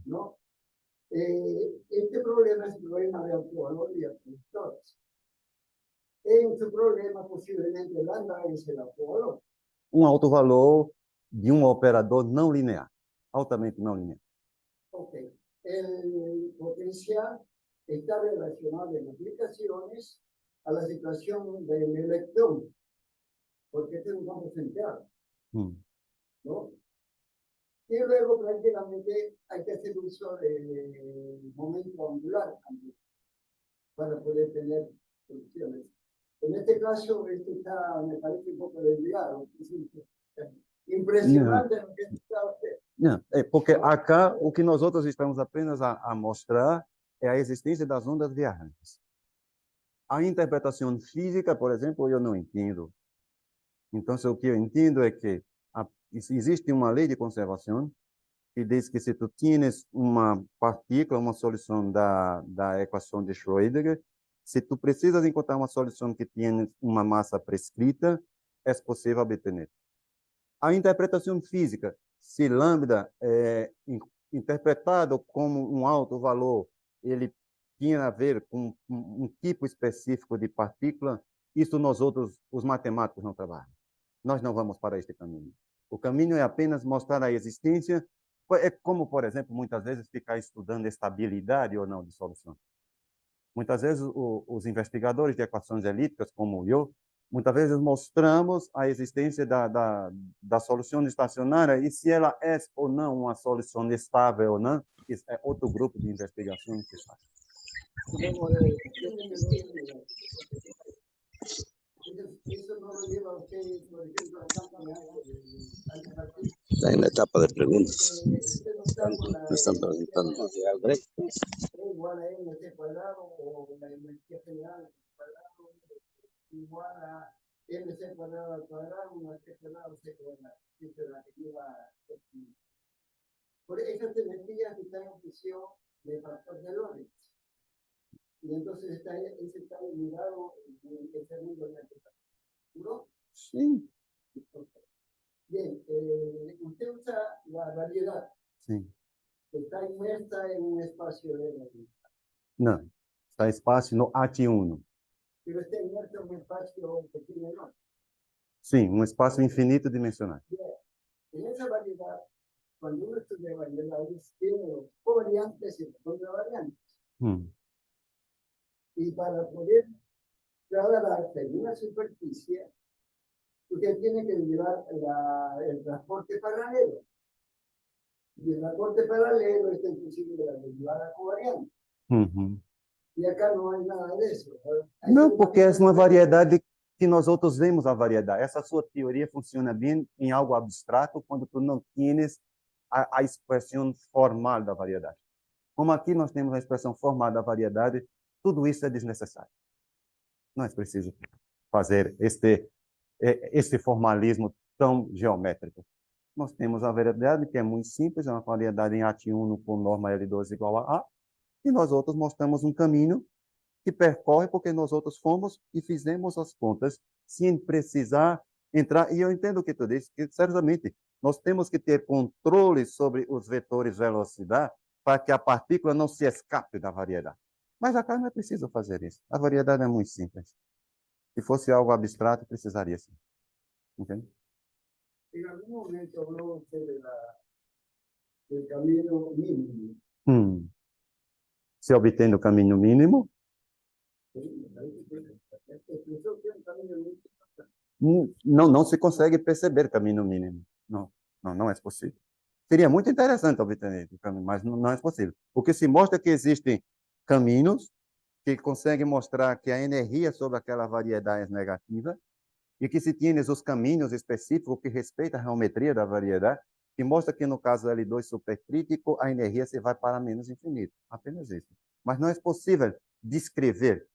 ¿no? Este problema es un problema de autovalor y autovalores. En su problema, posiblemente, lambda es el autovalor. Autovalor de operador não linear, altamente não linear. Ok. El potencial está relacionado en aplicaciones a la situación del electrón, porque este es un campo central, ¿no? Y luego prácticamente hay que hacer uso del momento angular también para poder tener soluciones. En este caso, esto está, me parece un poco desviado. Impressionante o que está usted. Não, porque acá o que nós outros estamos apenas a mostrar é a existência das ondas viajantes. A interpretação física, por exemplo, eu não entendo. Então, o que eu entendo é que existe uma lei de conservação que diz que se tu tienes uma partícula, uma solução da equação de Schrödinger, se tu precisas encontrar uma solução que tenha uma massa prescrita, é possível obter. A interpretação física, se lambda é interpretado como um alto valor, ele tinha a ver com um tipo específico de partícula, isso nós outros, os matemáticos, não trabalham. Nós não vamos para este caminho. O caminho é apenas mostrar a existência. É como, por exemplo, muitas vezes ficar estudando estabilidade ou não de solução. Muitas vezes os investigadores de equações elípticas, como eu, muitas vezes mostramos a existência da solução estacionária e se ela é ou não uma solução estável ou não, isso é outro grupo de investigação que faz. Está en la etapa de preguntas. Me están preguntando de Albrecht. Igual a MC cuadrado o la energía general cuadrado igual a MC cuadrado al cuadrado, una C cuadrado, C cuadrado. Esta es la que lleva. Por esas energías están en función del factor de Lorentz. Y entonces ese está ligado en el segundo de la ¿no? Sí. Bien, usted usa la variedad. Sí. está inmersa en un espacio de energía. Não. Está espaço no AT1. Pero está inmersa en un espacio pequeño, ¿no? Sim, um espaço infinito dimensional. Bien. En esa variedad, cuando uno estudia variedades, tiene covariantes y contravariantes. Y para poder trasladarse en una superficie, usted tiene que llevar el transporte paralelo. Y el transporte paralelo está imposible de llevar a covariante. E acá não há nada disso. Não, porque é uma variedade que nós outros vemos a variedade. Essa sua teoria funciona bem em algo abstrato quando tu não tienes a expressão formal da variedade. Como aqui nós temos a expressão formal da variedade, tudo isso é desnecessário. Não é preciso fazer este formalismo tão geométrico. Nós temos a variedade que é muito simples, é uma variedade em AT1 com norma L2 igual a A, e nós outros mostramos um caminho que percorre porque nós outros fomos e fizemos as contas sem precisar entrar. E eu entendo o que tu disse, que certamente nós temos que ter controle sobre os vetores de velocidade para que a partícula não se escape da variedade. Mas acá não é preciso fazer isso. A variedade é muito simples. Se fosse algo abstrato, precisaria sim. Entende? En algún momento habló usted del camino mínimo. Se obtém o caminho mínimo, não se consegue perceber caminho mínimo. Não é possível. Seria muito interessante obter o caminho, mas não é possível. Porque se mostra que existem caminhos que conseguem mostrar que a energia sobre aquela variedade é negativa e que se tienes os caminhos específicos que respeitam a geometria da variedade, que mostra que no caso L2 supercrítico, a energia se vai para menos infinito. Apenas isso. Mas não é possível descrever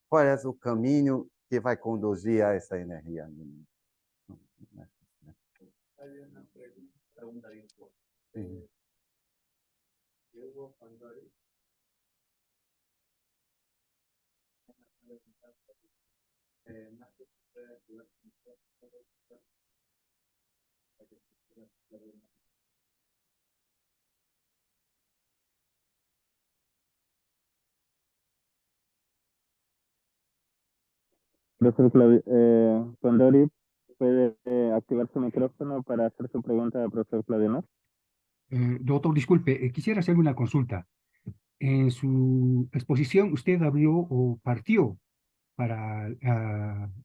qual é o caminho que vai conduzir a essa energia. Profesor Condori, puede activar su micrófono para hacer su pregunta al profesor Claudio. Doctor, disculpe, quisiera hacerle una consulta. En su exposición usted abrió o partió para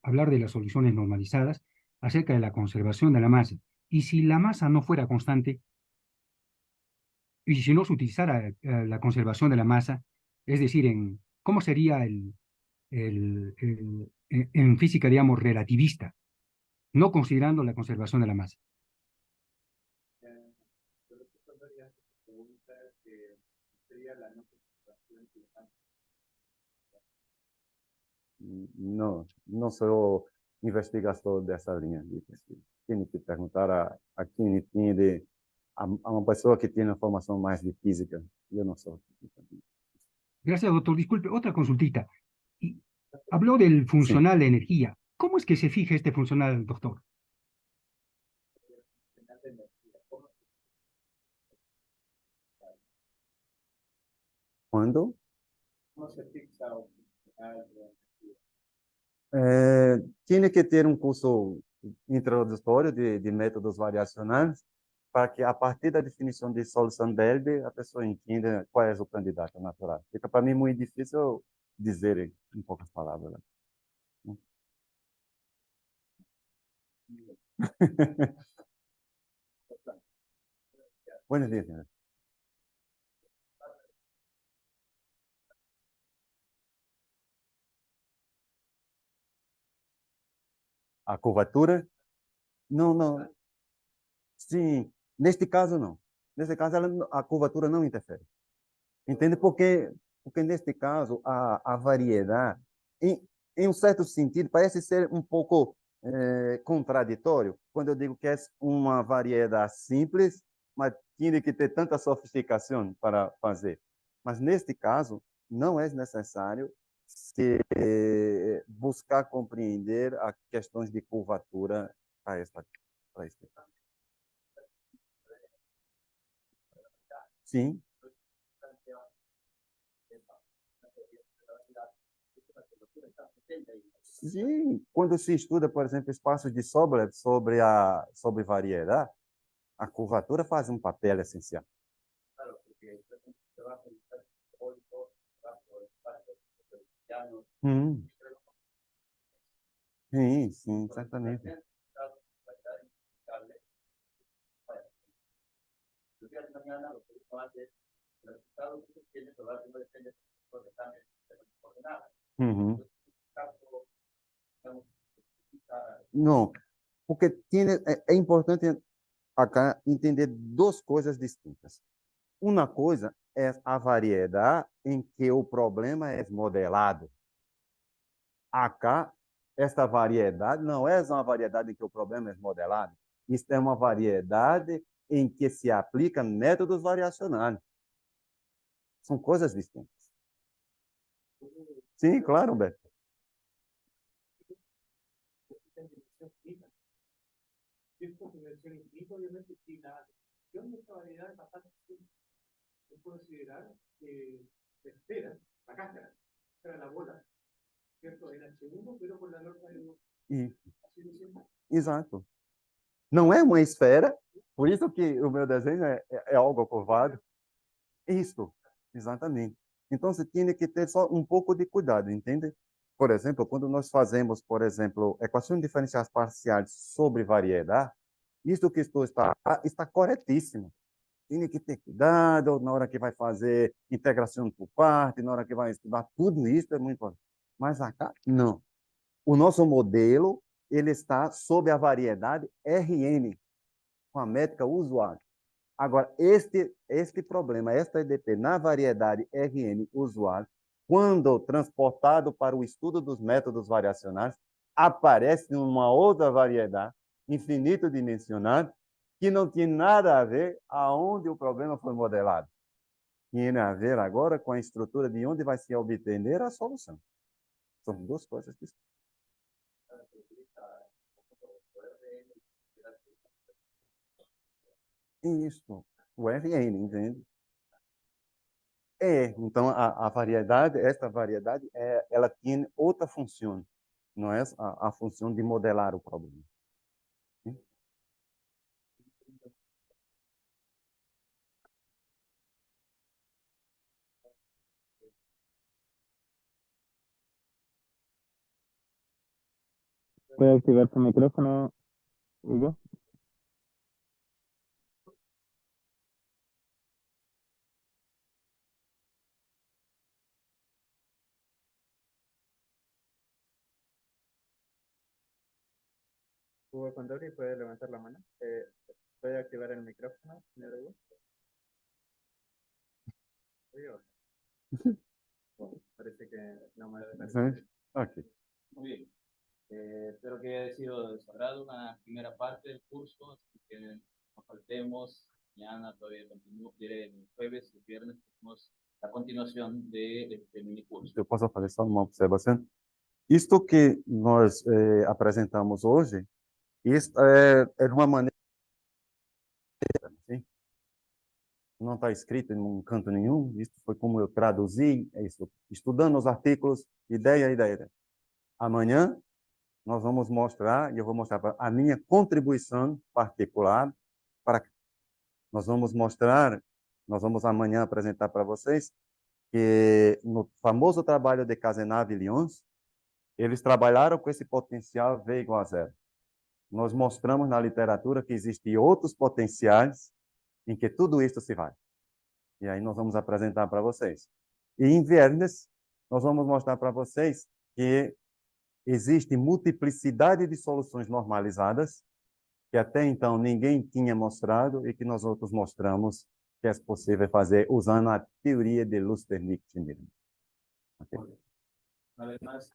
hablar de las soluciones normalizadas acerca de la conservación de la masa. Y si la masa no fuera constante, y si no se utilizara la conservación de la masa, es decir, ¿cómo sería en física, digamos, relativista, no considerando la conservación de la masa? Não sou investigador dessa linha de pesquisa. Tem que perguntar a quem entende, a uma pessoa que tem uma formação mais de física. Eu não sou. Gracias, doctor. Disculpe, otra consultita. Habló del funcional de energía. ¿Cómo es que se fija este funcional, doctor? ¿Cuándo? Tiene que ter um curso introdutório de métodos variacionais para que, a partir da definição de solução de Elbe, a pessoa entenda qual é o candidato natural. Fica para mim muito difícil dizer em poucas palavras. Buenos dias, senhora. A curvatura? Não. Sim, neste caso não. Neste caso a curvatura não interfere. Entende? Porque neste caso a variedade, em um certo sentido, parece ser um pouco contraditório quando eu digo que é uma variedade simples, mas tem que ter tanta sofisticação para fazer. Mas neste caso não é necessário buscar compreender as questões de curvatura para este caso. Sim. Sim, quando se estuda, por exemplo, espaços de sobra sobre variedade, a curvatura faz um papel essencial. Hum. Sim, sim, certamente. Uhum. Não, porque é importante acá entender duas coisas distintas. Uma coisa é a variedade em que o problema é modelado. Acá, esta variedade não é uma variedade em que o problema é modelado. Isto é uma variedade em que se aplica métodos variacionais. São coisas distintas. Sim, claro, Beto. Considerar que se espera la cáscara, para la bola, ¿cierto? En H1, pero con la norma de Exato. Não é uma esfera, por isso que o meu desenho é algo curvado. Isso, exatamente. Então, você tem que ter só um pouco de cuidado, entende? Por exemplo, quando nós fazemos, por exemplo, equações diferenciais parciais sobre variedade, isso que está corretíssimo. Tem que ter cuidado na hora que vai fazer integração por parte, na hora que vai estudar, tudo isso é muito importante. Mas acá, não. O nosso modelo, ele está sob a variedade Rn, com a métrica usuário. Agora, este problema, esta EDP na variedade Rn usuário, quando transportado para o estudo dos métodos variacionais, aparece uma outra variedade, infinito dimensional, que não tinha nada a ver aonde o problema foi modelado. Tem a ver agora com a estrutura de onde vai se obter a solução. São duas coisas que isso, o Rn, entende? Então a variedade, esta variedade, ela tem outra função, não é a função de modelar o problema. Sim? ¿Puede activar su micrófono, Hugo? Hugo Condori, ¿puede levantar la mano? ¿Puede activar el micrófono, señor Hugo? Parece que no me Sim? Ok. Muy bien. Espero que haya sido de su agrado una primera parte del curso, así que no faltemos. Mañana todavía continúo, el jueves y viernes tenemos la continuación de este mini curso. Eu posso fazer só uma observação? Isto que nós apresentamos hoje, isso é de uma maneira, assim, não está escrito em canto nenhum, isso foi como eu traduzi, é isso, estudando os artigos, ideia. Amanhã nós vamos mostrar, e eu vou mostrar a minha contribuição particular, nós vamos amanhã apresentar para vocês que no famoso trabalho de Cazenave e Lyons, eles trabalharam com esse potencial V igual a zero. Nós mostramos na literatura que existem outros potenciais em que tudo isso se vai. E aí nós vamos apresentar para vocês. E em viernes, nós vamos mostrar para vocês que existe multiplicidade de soluções normalizadas que até então ninguém tinha mostrado e que nós outros mostramos que é possível fazer usando a teoria de Lusternik-Schindler. Okay? Una vez más,